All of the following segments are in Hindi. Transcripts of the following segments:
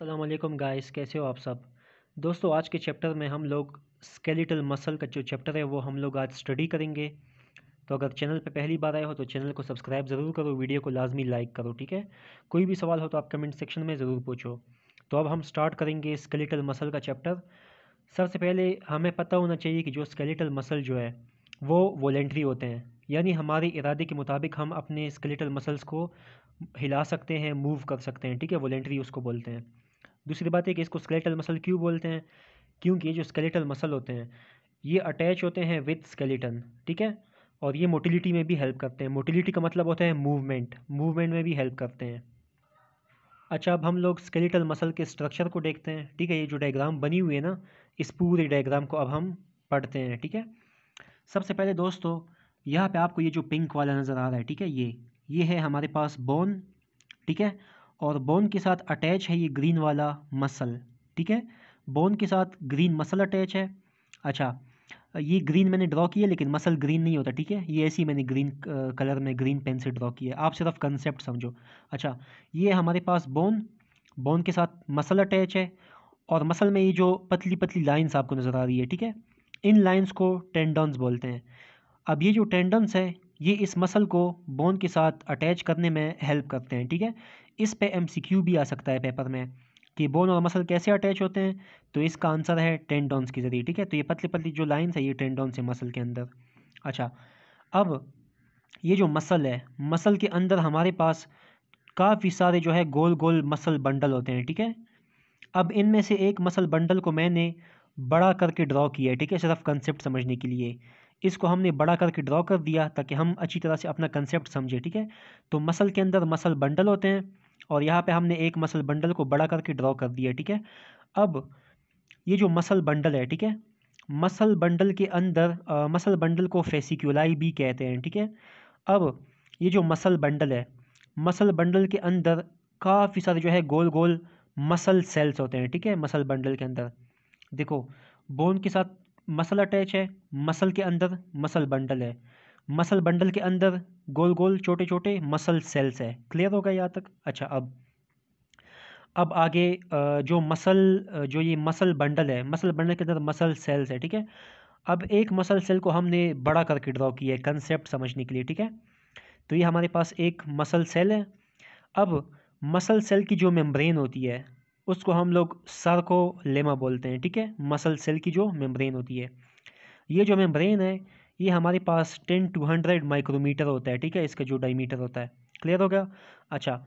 अस्सलाम वालेकुम गाइस, कैसे हो आप सब। दोस्तों, आज के चैप्टर में हम लोग स्केलेटल मसल का जो चैप्टर है वो हम लोग आज स्टडी करेंगे। तो अगर चैनल पे पहली बार आए हो तो चैनल को सब्सक्राइब ज़रूर करो, वीडियो को लाजमी लाइक करो, ठीक है। कोई भी सवाल हो तो आप कमेंट सेक्शन में ज़रूर पूछो। तो अब हम स्टार्ट करेंगे स्केलेटल मसल का चैप्टर। सबसे पहले हमें पता होना चाहिए कि जो स्केलेटल मसल जो है वो वॉलेंट्री होते हैं, यानी हमारे इरादे के मुताबिक हम अपने स्केलेटल मसल्स को हिला सकते हैं, मूव कर सकते हैं, ठीक है। वॉलेंट्री उसको बोलते हैं। दूसरी बात है कि इसको स्केलेटल मसल क्यों बोलते हैं, क्योंकि ये जो स्केलेटल मसल होते हैं ये अटैच होते हैं विद स्केलेटन, ठीक है। और ये मोटिलिटी में भी हेल्प करते हैं। मोटिलिटी का मतलब होता है मूवमेंट, मूवमेंट में भी हेल्प करते हैं। अच्छा, अब हम लोग स्केलेटल मसल के स्ट्रक्चर को देखते हैं, ठीक है। ये जो डायग्राम बनी हुई है ना, इस पूरे डायग्राम को अब हम पढ़ते हैं, ठीक है। सबसे पहले दोस्तों, यहाँ पे आपको ये जो पिंक वाला नज़र आ रहा है, ठीक है, ये है हमारे पास बोन, ठीक है। और बोन के साथ अटैच है ये ग्रीन वाला मसल, ठीक है। बोन के साथ ग्रीन मसल अटैच है। अच्छा, ये ग्रीन मैंने ड्रॉ किया लेकिन मसल ग्रीन नहीं होता, ठीक है। ये ऐसी मैंने ग्रीन कलर में ग्रीन पेन से ड्रॉ किया है, आप सिर्फ कंसेप्ट समझो। अच्छा, ये हमारे पास बोन, बोन के साथ मसल अटैच है। और मसल में ये जो पतली पतली लाइंस आपको नज़र आ रही है, ठीक है, इन लाइंस को टेंडन्स बोलते हैं। अब ये जो टेंडन्स है ये इस मसल को बोन के साथ अटैच करने में हेल्प करते हैं, ठीक है। इस पे एमसीक्यू भी आ सकता है पेपर में कि बोन और मसल कैसे अटैच होते हैं, तो इसका आंसर है टेंडन्स के ज़रिए, ठीक है। तो ये पतली पतली जो लाइंस है ये टेंडन्स है मसल के अंदर। अच्छा, अब ये जो मसल है, मसल के अंदर हमारे पास काफ़ी सारे जो है गोल गोल मसल बंडल होते हैं, ठीक है। अब इनमें से एक मसल बंडल को मैंने बड़ा करके ड्रॉ किया है, ठीक है, सिर्फ कंसेप्ट समझने के लिए। इसको हमने बड़ा करके ड्रॉ कर दिया ताकि हम अच्छी तरह से अपना कंसेप्ट समझें, ठीक है। तो मसल के अंदर मसल बंडल होते हैं और यहाँ पे हमने एक मसल बंडल को बड़ा करके ड्रॉ कर दिया, ठीक है। अब ये जो मसल बंडल है, ठीक है, मसल बंडल के अंदर मसल बंडल को फेसिक्यूलाई भी कहते हैं, ठीक है। अब ये जो मसल बंडल है, मसल बंडल के अंदर काफ़ी सारे जो है गोल गोल मसल सेल्स होते हैं, ठीक है। मसल बंडल के अंदर देखो, बोन के साथ मसल अटैच है, मसल के अंदर मसल बंडल है, मसल बंडल के अंदर गोल गोल छोटे छोटे मसल सेल्स है। क्लियर होगा यहाँ तक। अच्छा, अब आगे जो ये मसल बंडल है, मसल बंडल के अंदर मसल सेल्स है, ठीक है। अब एक मसल सेल को हमने बड़ा करके ड्रॉ किया है कंसेप्ट समझने के लिए, ठीक है। तो ये हमारे पास एक मसल सेल है। अब मसल सेल की जो मेम्ब्रेन होती है उसको हम लोग सार्कोलेमा बोलते हैं, ठीक है। मसल सेल की जो मेम्ब्रेन होती है, ये जो मेम्ब्रेन है ये हमारे पास 10 to 100 माइक्रोमीटर होता है, ठीक है, इसका जो डायमीटर होता है। क्लियर हो गया। अच्छा,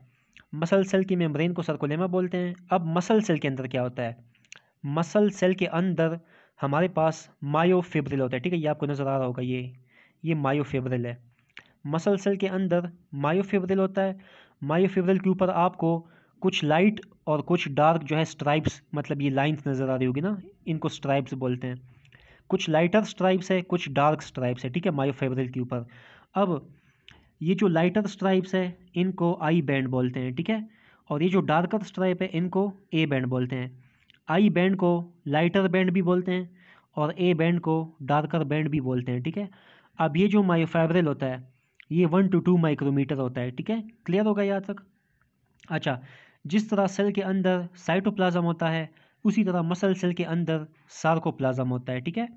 मसल सेल की मेम्ब्रेन को सर्कोलेमा बोलते हैं। अब मसल सेल के अंदर क्या होता है, मसल सेल के अंदर हमारे पास मायोफिब्रिल होता है, ठीक है। ये आपको नज़र आ रहा होगा, ये मायोफिब्रिल है। मसल सेल के अंदर मायोफिब्रिल होता है। मायोफिब्रिल के ऊपर आपको कुछ लाइट और कुछ डार्क जो है स्ट्राइप्स, मतलब ये लाइंस नज़र आ रही होगी ना, इनको स्ट्राइप्स बोलते हैं। कुछ लाइटर स्ट्राइप्स है, कुछ डार्क स्ट्राइप्स है, ठीक है, मायोफिब्रिल के ऊपर। अब ये जो लाइटर स्ट्राइप्स है इनको आई बैंड बोलते हैं, ठीक है। और ये जो डार्कर स्ट्राइप है इनको ए बैंड बोलते हैं। आई बैंड को लाइटर बैंड भी बोलते हैं और ए बैंड को डार्कर बैंड भी बोलते हैं, ठीक है। अब ये जो मायोफिब्रिल होता है ये 1 to 2 माइक्रोमीटर होता है, ठीक है। क्लियर होगा यहाँ तक। अच्छा, जिस तरह सेल के अंदर साइटोप्लाज्म होता है उसी तरह मसल सेल के अंदर सार्कोप्लाज्म होता है, ठीक है।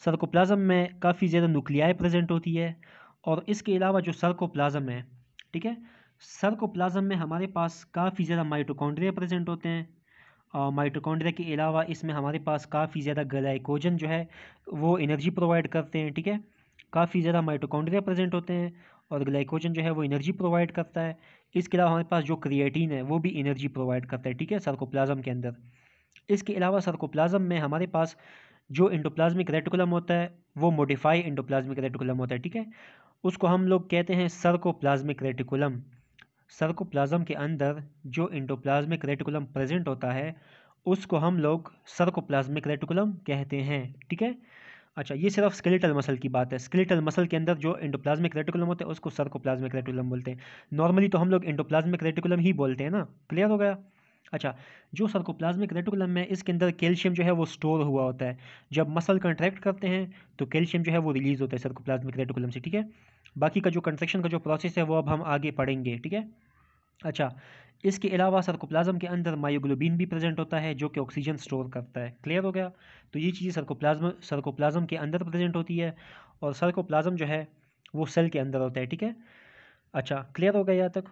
सार्कोप्लाज्म में काफ़ी ज़्यादा न्यूक्लियाई प्रेजेंट होती है। और इसके अलावा जो सार्कोप्लाज्म है, ठीक है, सार्कोप्लाज्म में हमारे पास काफ़ी ज़्यादा माइटोकॉन्ड्रिया प्रेजेंट होते हैं। और माइटोकॉन्ड्रिया के अलावा इसमें हमारे पास काफ़ी ज़्यादा ग्लाइकोजन जो है वो एनर्जी प्रोवाइड करते हैं, ठीक है। काफ़ी ज़्यादा माइटोकॉन्ड्रिया प्रेजेंट होते हैं और ग्लाइकोजन जो है वो एनर्जी प्रोवाइड करता है। इसके अलावा हमारे पास जो क्रिएटिन है वो भी एनर्जी प्रोवाइड करता है, ठीक है, सार्कोप्लाज्म के अंदर। इसके अलावा सार्कोप्लाज्म में हमारे पास जो एंडोप्लाज्मिक रेटिकुलम होता है वो मॉडिफाई एंडोप्लाज्मिक रेटिकुलम होता है, ठीक है। उसको हम लोग कहते हैं सर्कोप्लाज्मिक रेटिकुलम। सर्कोप्लाज्म के अंदर जो एंडोप्लाज्मिक रेटिकुलम प्रेजेंट होता है उसको हम लोग सर्कोप्लाज्मिक रेटिकुलम कहते हैं, ठीक है। अच्छा, ये सिर्फ स्केलेटल मसल की बात है। स्केलेटल मसल के अंदर जो एंडोप्लाज्मिक रेटिकुलम होता है उसको सर्कोप्लाज्मिक रेटिकुलम बोलते हैं। नॉर्मली तो हम लोग एंडोप्लाज्मिक रेटिकुलम ही बोलते हैं ना। क्लियर हो गया। अच्छा, जो सर्कोप्लाज्मिक रेटिकुलम है इसके अंदर कैल्शियम जो है वो स्टोर हुआ होता है। जब मसल कंट्रैक्ट करते हैं तो कैल्शियम जो है वो रिलीज़ होता है सर्कोप्लाज्मिक रेटिकुलम से, ठीक है। बाकी का जो कंट्रैक्शन का जो प्रोसेस है वो अब हम आगे पढ़ेंगे, ठीक है। अच्छा, इसके अलावा सर्कोप्लाज्म के अंदर मायोग्लोबिन भी प्रेजेंट होता है जो कि ऑक्सीजन स्टोर करता है। क्लियर हो गया? तो ये चीज़ सर्कोप्लाज्म के अंदर प्रेजेंट होती है और सर्कोप्लाज्म जो है वो सेल के अंदर होता है। ठीक है, अच्छा क्लियर हो गया यहाँ तक?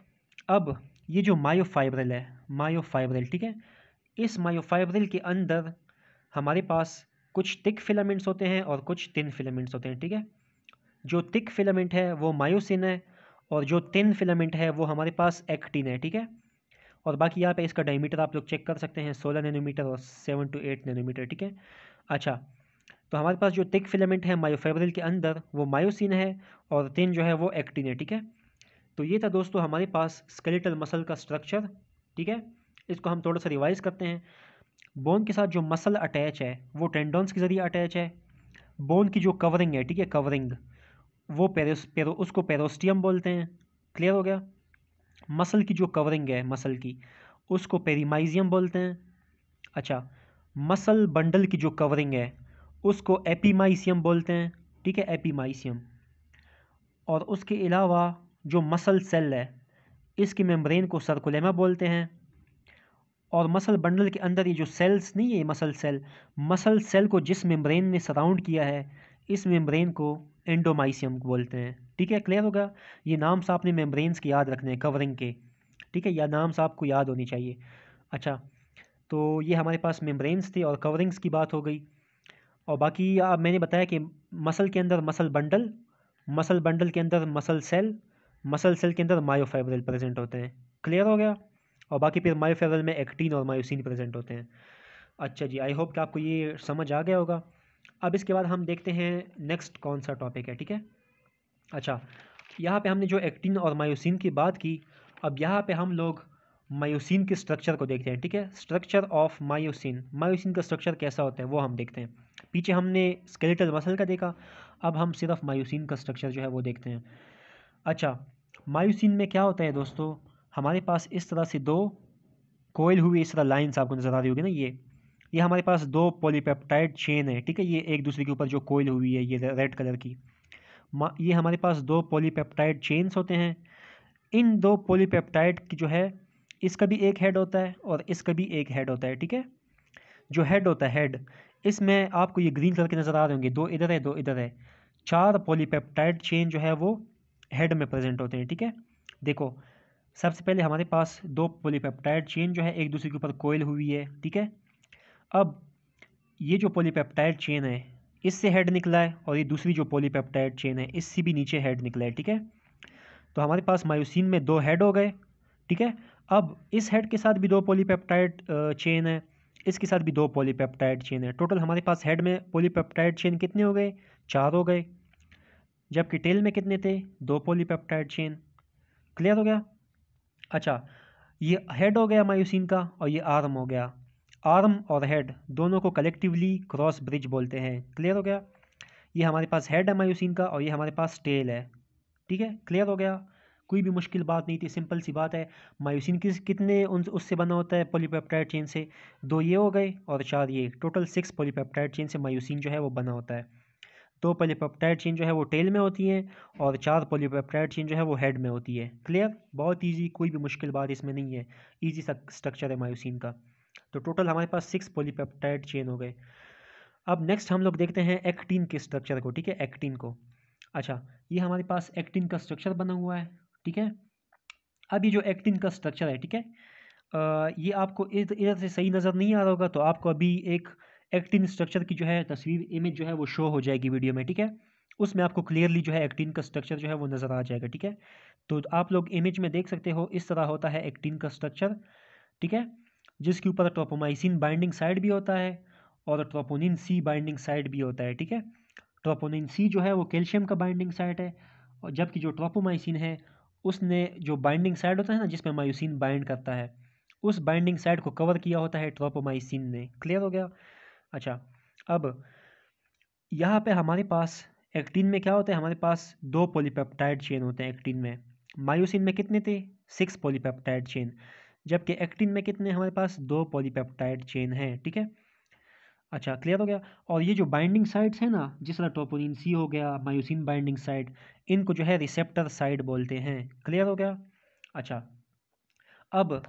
अब ये जो मायोफाइब्रिल है, मायोफाइब्रिल, ठीक है, इस मायोफाइब्रिल के अंदर हमारे पास कुछ थिक फिलामेंट्स होते हैं और कुछ थिन फिलामेंट्स होते हैं। ठीक है, जो थिक फिलामेंट है वो मायोसिन है और जो थिन फिलामेंट है वो हमारे पास एक्टिन है। ठीक है, और बाकी यहाँ पे इसका डायमीटर आप लोग चेक कर सकते हैं, 16 नैनोमीटर और 7 to 8 नैनोमीटर। ठीक है, अच्छा, तो हमारे पास जो थिक फिलामेंट है मायोफाइब्रिल के अंदर वो मायोसिन है और थिन जो है वो एक्टिन है। ठीक है, तो ये था दोस्तों हमारे पास स्केलेटल मसल का स्ट्रक्चर। ठीक है, इसको हम थोड़ा सा रिवाइज करते हैं। बोन के साथ जो मसल अटैच है वो टेंडॉन्स के ज़रिए अटैच है। बोन की जो कवरिंग है, ठीक है, कवरिंग, वो उसको पेरोस्टियम बोलते हैं। क्लियर हो गया? मसल की जो कवरिंग है मसल की, उसको पेरीमाइजियम बोलते हैं। अच्छा, मसल बंडल की जो कवरिंग है उसको एपीमाइसियम बोलते हैं। ठीक है, एपीमाइसियम। और उसके अलावा जो मसल सेल है इसकी मेम्ब्रेन को सर्कुलेमा बोलते हैं। और मसल बंडल के अंदर ये जो सेल्स नहीं है, मसल सेल को जिस मेम्ब्रेन ने सराउंड किया है इस मेम्ब्रेन को एंडोमाइसियम बोलते हैं। ठीक है, क्लियर होगा? ये नाम से आपने मेम्ब्रेन्स के याद रखने हैं, कवरिंग के। ठीक है, यह नाम से आपको याद होनी चाहिए। अच्छा, तो ये हमारे पास मेम्ब्रेन्स थे और कवरिंग्स की बात हो गई। और बाकी आप मैंने बताया कि मसल के अंदर मसल बंडल के अंदर मसल सेल के अंदर मायोफाइब्रिल प्रेजेंट होते हैं। क्लियर हो गया? और बाकी फिर मायोफाइब्रिल में एक्टिन और मायोसिन प्रेजेंट होते हैं। अच्छा जी, आई होप कि आपको ये समझ आ गया होगा। अब इसके बाद हम देखते हैं नेक्स्ट कौन सा टॉपिक है। ठीक है, अच्छा, यहाँ पे हमने जो एक्टिन और मायोसिन की बात की, अब यहाँ पे हम लोग मायोसिन के स्ट्रक्चर को देखते हैं। ठीक है, स्ट्रक्चर ऑफ मायोसिन, मायोसिन का स्ट्रक्चर कैसा होता है वो हम देखते हैं। पीछे हमने स्केलेटल मसल का देखा, अब हम सिर्फ मायोसिन का स्ट्रक्चर जो है वो देखते हैं। अच्छा, मायोसिन में क्या होता है दोस्तों, हमारे पास इस तरह से दो कोयल हुई इस तरह लाइन्स आपको नज़र आ रही होगी ना, ये हमारे पास दो पॉलीपेप्टाइड चेन है। ठीक है, ये एक दूसरे के ऊपर जो कोयल हुई है ये रेड कलर की, ये हमारे पास दो पॉलीपेप्टाइड चेन्स होते हैं। इन दो पॉलीपेप्टाइड की जो है इसका भी एक हेड होता है और इसका भी एक हेड होता है। ठीक है, जो हेड होता है हेड, इसमें आपको ये ग्रीन कलर के नज़र आ रहे होंगे, दो इधर है दो इधर है, चार पॉलीपेप्टाइड चेन जो है वो हेड में प्रेजेंट होते हैं। ठीक है, देखो सबसे पहले हमारे पास दो पॉलीपेप्टाइड चेन जो है एक दूसरे के ऊपर कोयल हुई है। ठीक है, अब ये जो पॉलीपेप्टाइड चेन है इससे हेड निकला है और ये दूसरी जो पॉलीपेप्टाइड चेन है इससे भी नीचे हेड निकला है। ठीक है, तो हमारे पास मायोसिन में दो हेड हो गए। ठीक है, अब इस हेड के साथ भी दो पॉलीपेप्टाइड चेन है, इसके साथ भी दो पॉलीपेप्टाइड चेन है। टोटल हमारे पास हेड में पॉलीपेप्टाइड चेन कितने हो गए? चार हो गए। जबकि टेल में कितने थे? दो पॉलीपेप्टाइड चेन। क्लियर हो गया? अच्छा, ये हेड हो गया मायोसिन का और ये आर्म हो गया। आर्म और हेड दोनों को कलेक्टिवली क्रॉस ब्रिज बोलते हैं। क्लियर हो गया? ये हमारे पास हेड है मायोसिन का और ये हमारे पास टेल है। ठीक है, क्लियर हो गया? कोई भी मुश्किल बात नहीं थी, सिंपल सी बात है। मायोसिन कितने उससे बना होता है पॉलीपेप्टाइड चेन से? दो ये हो गए और चार ये, टोटल 6 पॉलीपेप्टाइड चेन से मायोसिन जो है वो बना होता है। दो पॉलीपेप्टाइड चेन जो है वो टेल में होती है और चार पॉलीपेप्टाइड चेन जो है वो हेड में होती है। क्लियर? बहुत ईजी, कोई भी मुश्किल बात इसमें नहीं है, ईजी सा स्ट्रक्चर है मायोसिन का। तो टोटल हमारे पास 6 पॉलीपेप्टाइड चेन हो गए। अब नेक्स्ट हम लोग देखते हैं एक्टिन के स्ट्रक्चर को। ठीक है, एक्टिन को। अच्छा, ये हमारे पास एक्टिन का स्ट्रक्चर बना हुआ है। ठीक है, अब ये जो एक्टिन का स्ट्रक्चर है, ठीक है, ये आपको इधर इधर से सही नज़र नहीं आ रहा होगा, तो आपको अभी एक एक्टिन स्ट्रक्चर की जो है तस्वीर, इमेज जो है वो शो हो जाएगी वीडियो में। ठीक है, उसमें आपको क्लियरली जो है एक्टिन का स्ट्रक्चर जो है वो नज़र आ जाएगा। ठीक है, तो आप लोग इमेज में देख सकते हो, इस तरह होता है एक्टिन का स्ट्रक्चर। ठीक है, जिसके ऊपर ट्रोपोमाइसिन बाइंडिंग साइड भी होता है और ट्रोपोनिन सी बाइंडिंग साइड भी होता है। ठीक है, ट्रोपोनिन सी जो है वो कैल्शियम का बाइंडिंग साइट है और जबकि जो ट्रोपोमाइसिन है उसने जो बाइंडिंग साइड होता है ना जिसमें मायोसिन बाइंड करता है, उस बाइंडिंग साइड को कवर किया होता है ट्रोपोमाइसिन ने। क्लियर हो गया? अच्छा, अब यहाँ पे हमारे पास एक्टिन में क्या होता है, हमारे पास दो पॉलीपेप्टाइड चेन होते हैं एक्टिन में। मायोसिन में कितने थे? 6 पॉलीपेप्टाइड चेन। जबकि एक्टिन में कितने हमारे पास? दो पॉलीपेप्टाइड चेन हैं। ठीक है, अच्छा क्लियर हो गया? और ये जो बाइंडिंग साइट्स हैं ना, जिस तरह ट्रोपोनिन सी हो गया, मायोसिन बाइंडिंग साइट, इनको जो है रिसेप्टर साइड बोलते हैं। क्लियर हो गया? अच्छा, अब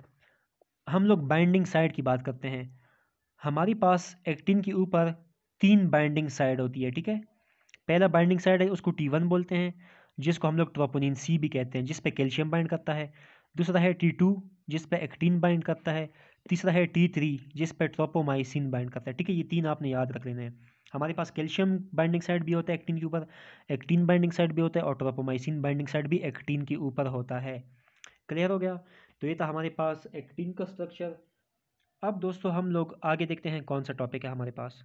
हम लोग बाइंडिंग साइड की बात करते हैं। हमारे पास एक्टिन के ऊपर 3 बाइंडिंग साइड होती है, ठीक है। पहला बाइंडिंग साइड है उसको T1 बोलते हैं, जिसको हम लोग ट्रोपोनिन C भी कहते हैं, जिस पे कैल्शियम बाइंड करता है। दूसरा है T2 जिस पे एक्टिन बाइंड करता है। तीसरा है T3 जिस पे ट्रोपोमाइसिन बाइंड करता है, ठीक है। ये 3 आपने याद रख लेने हैं। हमारे पास कैल्शियम बाइंडिंग साइड भी होता है एक्टिन के ऊपर, एक्टिन बाइंडिंग साइड भी होता है और ट्रोपोमाइसिन बाइंडिंग साइड भी एक्टिन के ऊपर होता है। क्लियर हो गया। तो ये था हमारे पास एक्टिन का स्ट्रक्चर। अब दोस्तों हम लोग आगे देखते हैं कौन सा टॉपिक है हमारे पास।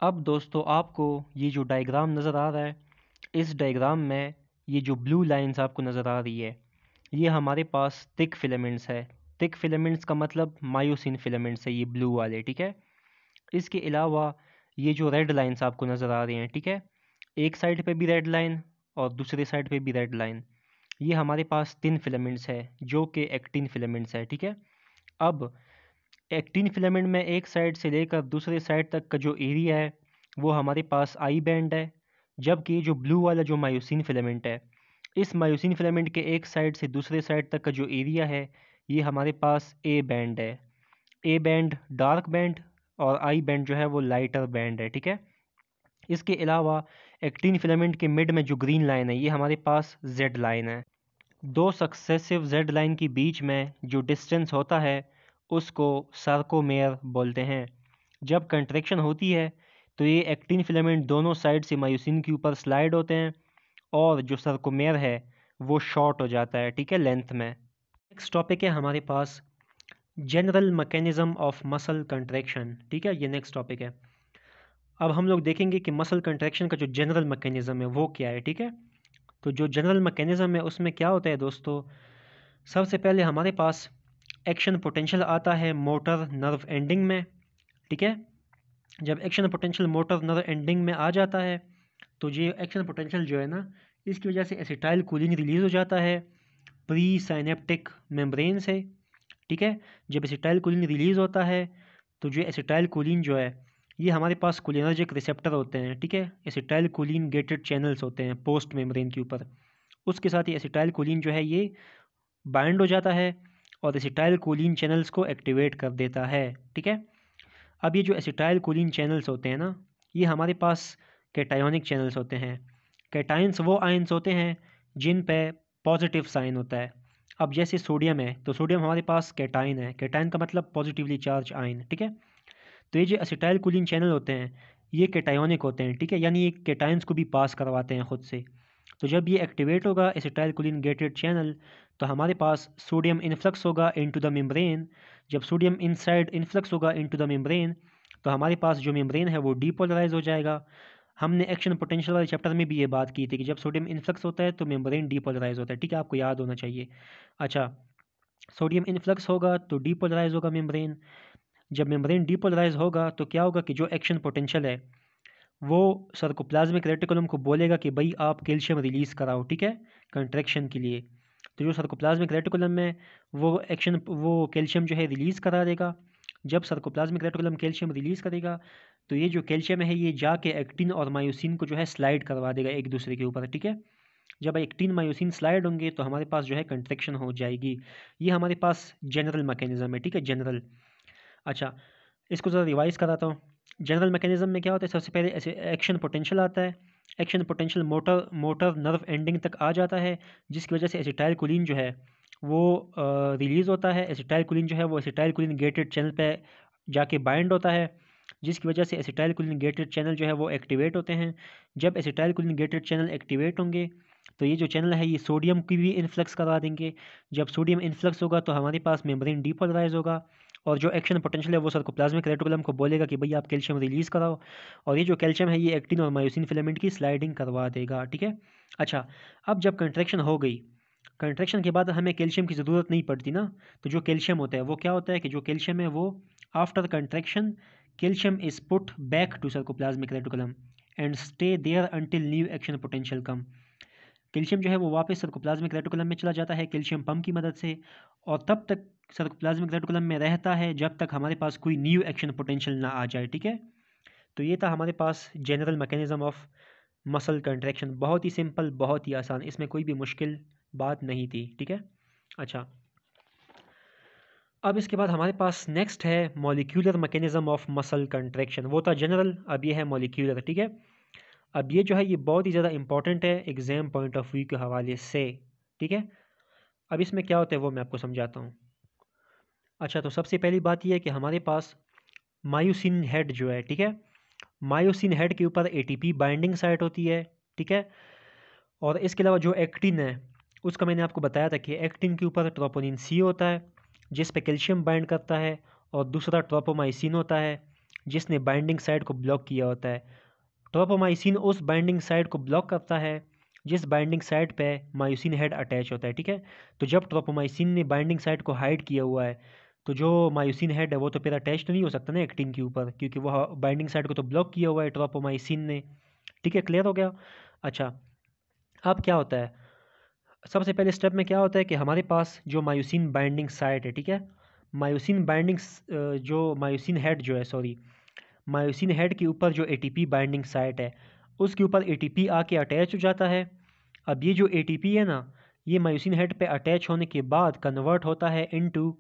अब दोस्तों आपको ये जो डायग्राम नज़र आ रहा है, इस डायग्राम में ये जो ब्लू लाइंस आपको नज़र आ रही है, ये हमारे पास थिक फिलामेंट्स है। थिक फिलामेंट्स का मतलब मायोसिन फिलामेंट्स है ये ब्लू वाले, ठीक है। इसके अलावा ये जो रेड लाइंस आपको नज़र आ रही हैं, ठीक है, एक साइड पे भी रेड लाइन और दूसरे साइड पे भी रेड लाइन, ये हमारे पास थिन फिलामेंट्स है जो कि एक्टिन फिलामेंट्स है, ठीक है। अब एक्टिन फिलामेंट में एक साइड से लेकर दूसरे साइड तक का जो एरिया है वो हमारे पास आई बैंड है, जबकि जो ब्लू वाला जो मायोसिन फिलामेंट है, इस मायोसिन फिलामेंट के एक साइड से दूसरे साइड तक का जो एरिया है ये हमारे पास ए बैंड है। ए बैंड डार्क बैंड और आई बैंड जो है वो लाइटर बैंड है, ठीक है। इसके अलावा एक्टिन फिलामेंट के मिड में जो ग्रीन लाइन है ये हमारे पास जेड लाइन है। दो सक्सेसिव जेड लाइन के बीच में जो डिस्टेंस होता है उसको सार्कोमेयर बोलते हैं। जब कंट्रैक्शन होती है तो ये एक्टिन फिलामेंट दोनों साइड से मायोसिन के ऊपर स्लाइड होते हैं और जो सार्कोमेयर है वो शॉर्ट हो जाता है, ठीक है, लेंथ में। नेक्स्ट टॉपिक है हमारे पास general mechanism of muscle contraction, ठीक है, ये नेक्स्ट टॉपिक है। अब हम लोग देखेंगे कि मसल कंट्रैक्शन का जो जनरल मैकेनिज्म है वो क्या है, ठीक है। तो जो जनरल मैकेनिज्म है उसमें क्या होता है दोस्तों, सबसे पहले हमारे पास एक्शन पोटेंशियल आता है मोटर नर्व एंडिंग में, ठीक है। जब action potential motor nerve ending में आ जाता है तो ये एक्शन पोटेंशियल जो है ना, इसकी वजह से एसिटाइल कोलिन रिलीज़ हो जाता है प्री साइनेप्टिक मेम्ब्रेन से, ठीक है। जब एसिटाइल कोलिन रिलीज़ होता है तो जो एसिटाइल कोलिन जो है ये हमारे पास कोलिनर्जिक रिसेप्टर होते हैं, ठीक है। एसिटाइल कोलिन गेटेड चैनल्स होते हैं पोस्ट मेम्ब्रेन के ऊपर, उसके साथ ही एसिटाइल कोलिन जो है ये बाइंड हो जाता है और एसिटाइल कोलिन चैनल्स को एक्टिवेट कर देता है, ठीक है। अब ये जो एसिटाइल कोलिन चैनल्स होते हैं ना, ये हमारे पास कैटायोनिक चैनल्स होते हैं। कैटाइंस वो आयंस होते हैं जिन पे पॉजिटिव साइन होता है। अब जैसे सोडियम है तो सोडियम हमारे पास कैटाइन है, कैटाइन का मतलब पॉजिटिवली चार्ज आयन, ठीक है। तो ये जो एसिटाइल कोलिन चैनल होते हैं ये कैटायोनिक होते हैं, ठीक है, यानी ये कैटाइंस को भी पास करवाते हैं खुद से। तो जब ये एक्टिवेट होगा एसिटाइल कोलिन गेटेड चैनल तो हमारे पास सोडियम इन्फ्लक्स होगा इनटू द मेम्ब्रेन। जब सोडियम इनसाइड इन्फ्लक्स होगा इनटू द मेम्ब्रेन तो हमारे पास जो मेम्ब्रेन है वो डीपोलराइज हो जाएगा। हमने एक्शन पोटेंशियल वाले चैप्टर में भी ये बात की थी कि जब सोडियम इन्फ्लक्स होता है तो मेम्ब्रेन डीपोलराइज होता है, ठीक है, आपको याद होना चाहिए। अच्छा, सोडियम इन्फ्लक्स होगा तो डीपोलराइज होगा मेम्ब्रेन। जब मेम्ब्रेन डीपोलराइज होगा तो क्या होगा कि जो एक्शन पोटेंशियल है वो सार्कोप्लाज्मिक रेटिकुलम को बोलेगा कि भाई आप कैल्शियम रिलीज़ कराओ, ठीक है, कंट्रैक्शन के लिए। तो जो सार्कोप्लाज्मिक रेटिकुलम में वो कैल्शियम जो है रिलीज़ करा देगा। जब सार्कोप्लाज्मिक रेटिकुलम कैल्शियम रिलीज़ करेगा तो ये जो कैल्शियम है ये जाके एक्टिन और मायोसिन को जो है स्लाइड करवा देगा एक दूसरे के ऊपर, ठीक है। जब एक्टिन मायोसिन स्लाइड होंगे तो हमारे पास जो है कंट्रैक्शन हो जाएगी। ये हमारे पास जनरल मैकेनिज्म है, ठीक है, जनरल। अच्छा, इसको ज़रा रिवाइज़ कराता हूँ। जनरल मैकेनिज्म में क्या होता है, सबसे पहले ऐसे एक्शन पोटेंशियल आता है। Action potential motor motor nerve ending तक आ जाता है जिसकी वजह से एसिटाइल कोलिन जो है वो रिलीज़ होता है। एसिटाइल कोलिन जो है वो एसिटाइल कोलिन गेटेड चैनल पे जाके बाइंड होता है जिसकी वजह से एसिटाइल कोलिन गेटेड चैनल जो है वो एक्टिवेट होते हैं। जब acetyl choline gated channel activate होंगे तो ये जो चैनल है ये सोडियम की भी इन्फ्लक्स करवा देंगे। जब सोडियम इन्फ्लक्स होगा तो हमारे पास मेम्ब्रेन डीपोलराइज होगा और जो एक्शन पोटेंशियल है वो सार्कोप्लाज्मिक रेटिकुलम को बोलेगा कि भाई आप कैल्शियम रिलीज़ कराओ, और ये जो कैल्शियम है ये एक्टिन और मायोसिन फिलामेंट की स्लाइडिंग करवा देगा, ठीक है। अच्छा, अब जब कंट्रैक्शन हो गई, कंट्रैक्शन के बाद हमें कैल्शियम की ज़रूरत नहीं पड़ती ना, तो जो कैल्शियम होता है वो क्या होता है कि जो कैल्शियम है वो after contraction calcium is put back to sarcoplasmic reticulum and stay there until new action potential come. Calcium जो है वो वापस सार्कोप्लाज्मिक रेटिकुलम में चला जाता है कैल्शियम पंप की मदद से, और तब तक सार्कोप्लाज्मिक रेटिकुलम में रहता है जब तक हमारे पास कोई न्यू एक्शन पोटेंशियल ना आ जाए, ठीक है। तो ये था हमारे पास general mechanism of muscle contraction, बहुत ही सिंपल, बहुत ही आसान, इसमें कोई भी मुश्किल बात नहीं थी, ठीक है। अच्छा, अब इसके बाद हमारे पास नेक्स्ट है molecular mechanism of muscle contraction. वो था जनरल, अब ये है मॉलिक्यूलर। ठीक है, अब ये जो है ये बहुत ही ज़्यादा इंपॉर्टेंट है एग्जाम पॉइंट ऑफ व्यू के हवाले से। ठीक है, अब इसमें क्या होता है वो मैं आपको समझाता हूँ। अच्छा, तो सबसे पहली बात ये है कि हमारे पास मायोसिन हेड जो है, ठीक है, मायोसिन हेड के ऊपर एटीपी बाइंडिंग साइट होती है। ठीक है, और इसके अलावा जो एक्टिन है उसका मैंने आपको बताया था कि एक्टिन के ऊपर ट्रोपोनिन सी होता है जिस पे कैल्शियम बाइंड करता है, और दूसरा ट्रोपोमाइसिन होता है जिसने बाइंडिंग साइट को ब्लॉक किया होता है। ट्रोपोमाइसिन उस बाइंडिंग साइट को ब्लॉक करता है जिस बाइंडिंग साइट पे मायोसिन हेड अटैच होता है। ठीक है, तो जब ट्रोपोमाइसिन ने बाइंडिंग साइट को हाइड किया हुआ है तो जो मायोसिन हेड है वो तो फिर अटैच तो नहीं हो सकता ना एक्टिन के ऊपर, क्योंकि वह बाइंडिंग साइट को तो ब्लॉक किया हुआ है ट्रोपोमाइसिन ने। ठीक है, क्लियर हो गया। अच्छा, अब क्या होता है, सबसे पहले स्टेप में क्या होता है कि हमारे पास जो मायोसिन बाइंडिंग साइट है, ठीक है, मायोसिन बाइंडिंग जो मायोसिन हेड जो है, सॉरी, मायोसिन हेड के ऊपर जो एटीपी बाइंडिंग साइट है उसके ऊपर एटीपी आके अटैच हो जाता है। अब ये जो एटीपी है ना, ये मायोसिन हेड पे अटैच होने के बाद कन्वर्ट होता है इनटू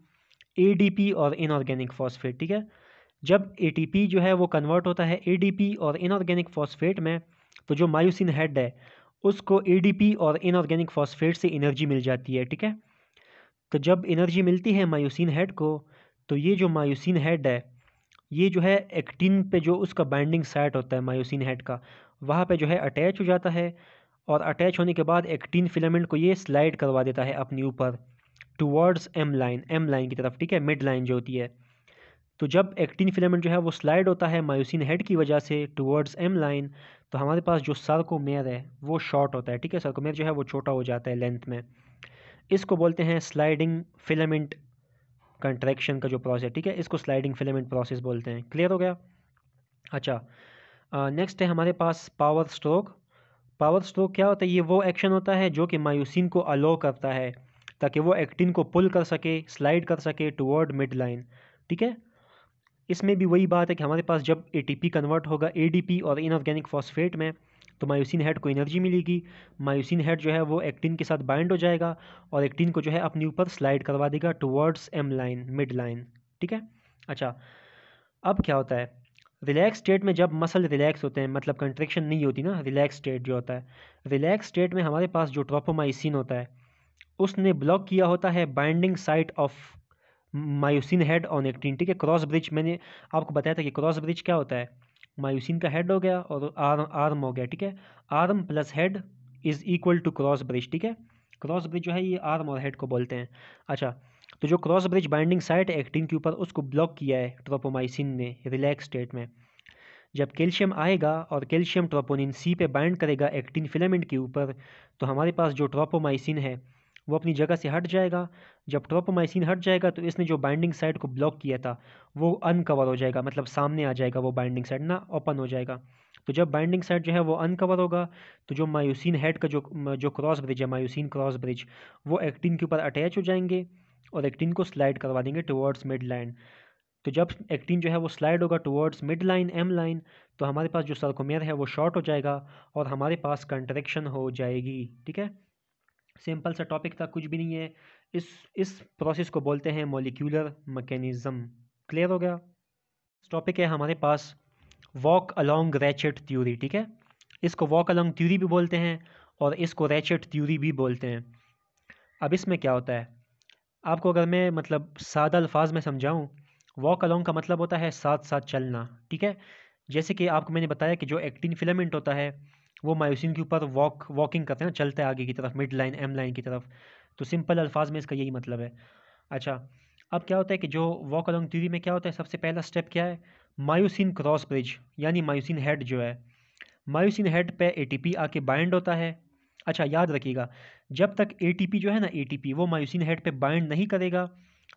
एडीपी और इनऑर्गेनिक फॉस्फेट। ठीक है, जब एटीपी जो है वो कन्वर्ट होता है एडीपी और इनऑर्गेनिक फॉस्फेट में, तो जो मायोसिन हेड है उसको एडीपी और इनऑर्गेनिक फॉस्फेट से एनर्जी मिल जाती है। ठीक है, तो जब एनर्जी मिलती है मायोसिन हेड को, तो ये जो मायोसिन हेड है ये जो है एक्टिन पे जो उसका बाइंडिंग साइट होता है मायोसिन हेड का, वहाँ पे जो है अटैच हो जाता है, और अटैच होने के बाद एक्टिन फिलामेंट को ये स्लाइड करवा देता है अपने ऊपर टुवर्ड्स एम लाइन की तरफ। ठीक है, मिड लाइन जो होती है, तो जब एक्टिन फिलामेंट जो है वो स्लाइड होता है मायोसिन हेड की वजह से टुवर्ड्स एम लाइन, तो हमारे पास जो सर्कोमेयर है वो शॉर्ट होता है। ठीक है, सर्कोमेयर जो है वो छोटा हो जाता है लेंथ में। इसको बोलते हैं स्लाइडिंग फिलामेंट कंट्रैक्शन का जो प्रोसेस। ठीक है, इसको स्लाइडिंग फिलामेंट प्रोसेस बोलते हैं। क्लियर हो गया। अच्छा, नेक्स्ट है हमारे पास पावर स्ट्रोक। पावर स्ट्रोक क्या होता है, ये वो एक्शन होता है जो कि मायोसिन को अलो करता है ताकि वो एक्टिन को पुल कर सके, स्लाइड कर सके टुवर्ड मिड लाइन। ठीक है, इसमें भी वही बात है कि हमारे पास जब एटीपी कन्वर्ट होगा एडीपी और इनऑर्गेनिक फॉस्फेट में, तो मायोसिन हेड को एनर्जी मिलेगी। मायोसिन हेड जो है वो एक्टिन के साथ बाइंड हो जाएगा और एक्टिन को जो है अपने ऊपर स्लाइड करवा देगा towards M line, mid line. ठीक है, अच्छा, अब क्या होता है, रिलैक्स स्टेट में जब मसल रिलैक्स होते हैं, मतलब कंट्रैक्शन नहीं होती ना, रिलैक्स स्टेट जो होता है, रिलैक्स स्टेट में हमारे पास जो ट्रोपोमाइसिन होता है उसने ब्लॉक किया होता है binding site of myosin head on actin. ठीक है, क्रॉस ब्रिज मैंने आपको बताया था कि क्रॉस ब्रिज क्या होता है, मायोसिन का हेड हो गया और आर्म हो गया। ठीक है, arm plus head is equal to cross bridge. ठीक है, क्रॉस ब्रिज जो है ये आर्म और हेड को बोलते हैं। अच्छा, तो जो क्रॉस ब्रिज बाइंडिंग साइट है एक्टिन के ऊपर उसको ब्लॉक किया है ट्रोपोमाइसिन ने रिलैक्स स्टेट में। जब कैल्शियम आएगा और कैल्शियम ट्रोपोनिन सी पे बाइंड करेगा एक्टिन फिलामेंट के ऊपर, तो हमारे पास जो ट्रोपोमाइसिन है वो अपनी जगह से हट जाएगा। जब ट्रोपोमाइसिन हट जाएगा तो इसने जो बाइंडिंग साइट को ब्लॉक किया था वो अनकवर हो जाएगा, मतलब सामने आ जाएगा वो बाइंडिंग साइट ना, ओपन हो जाएगा। तो जब बाइंडिंग साइट जो है वो अनकवर होगा, तो जो मायोसिन हेड का जो क्रॉस ब्रिज है, मायोसिन क्रॉस ब्रिज, वो एक्टिन के ऊपर अटैच हो जाएंगे और एक्टिन को स्लाइड करवा देंगे टुवर्ड्स मिड लाइन। तो जब एक्टिन जो है वो स्लाइड होगा towards mid line, M line, तो हमारे पास जो सर्कोमेयर है वो शॉर्ट हो जाएगा और हमारे पास कंट्रैक्शन हो जाएगी। ठीक है, सिंपल सा टॉपिक था, कुछ भी नहीं है। इस प्रोसेस को बोलते हैं मॉलिक्यूलर मैकेनिज्म। क्लियर हो गया। टॉपिक है हमारे पास वॉक अलोंग रैचेट थ्योरी। ठीक है, इसको वॉक अलोंग थ्योरी भी बोलते हैं और इसको रैचेट थ्योरी भी बोलते हैं। अब इसमें क्या होता है, आपको अगर मैं मतलब सादा अल्फाज में समझाऊं, वॉक अलोंग का मतलब होता है साथ साथ चलना। ठीक है, जैसे कि आपको मैंने बताया कि जो एक्टिन फिलामेंट होता है वो मायोसिन के ऊपर वॉकिंग करते हैं ना, चलते हैं आगे की तरफ, मिड लाइन एम लाइन की तरफ। तो सिंपल अल्फाज में इसका यही मतलब है। अच्छा, अब क्या होता है कि जो वॉक अलोंग थ्योरी में क्या होता है, सबसे पहला स्टेप क्या है, मायोसिन क्रॉस ब्रिज यानी मायोसिन हेड जो है, मायोसिन हेड पे एटीपी आके बाइंड होता है। अच्छा, याद रखिएगा, जब तक एटीपी जो है ना, एटीपी वो मायोसिन हेड पे बाइंड नहीं करेगा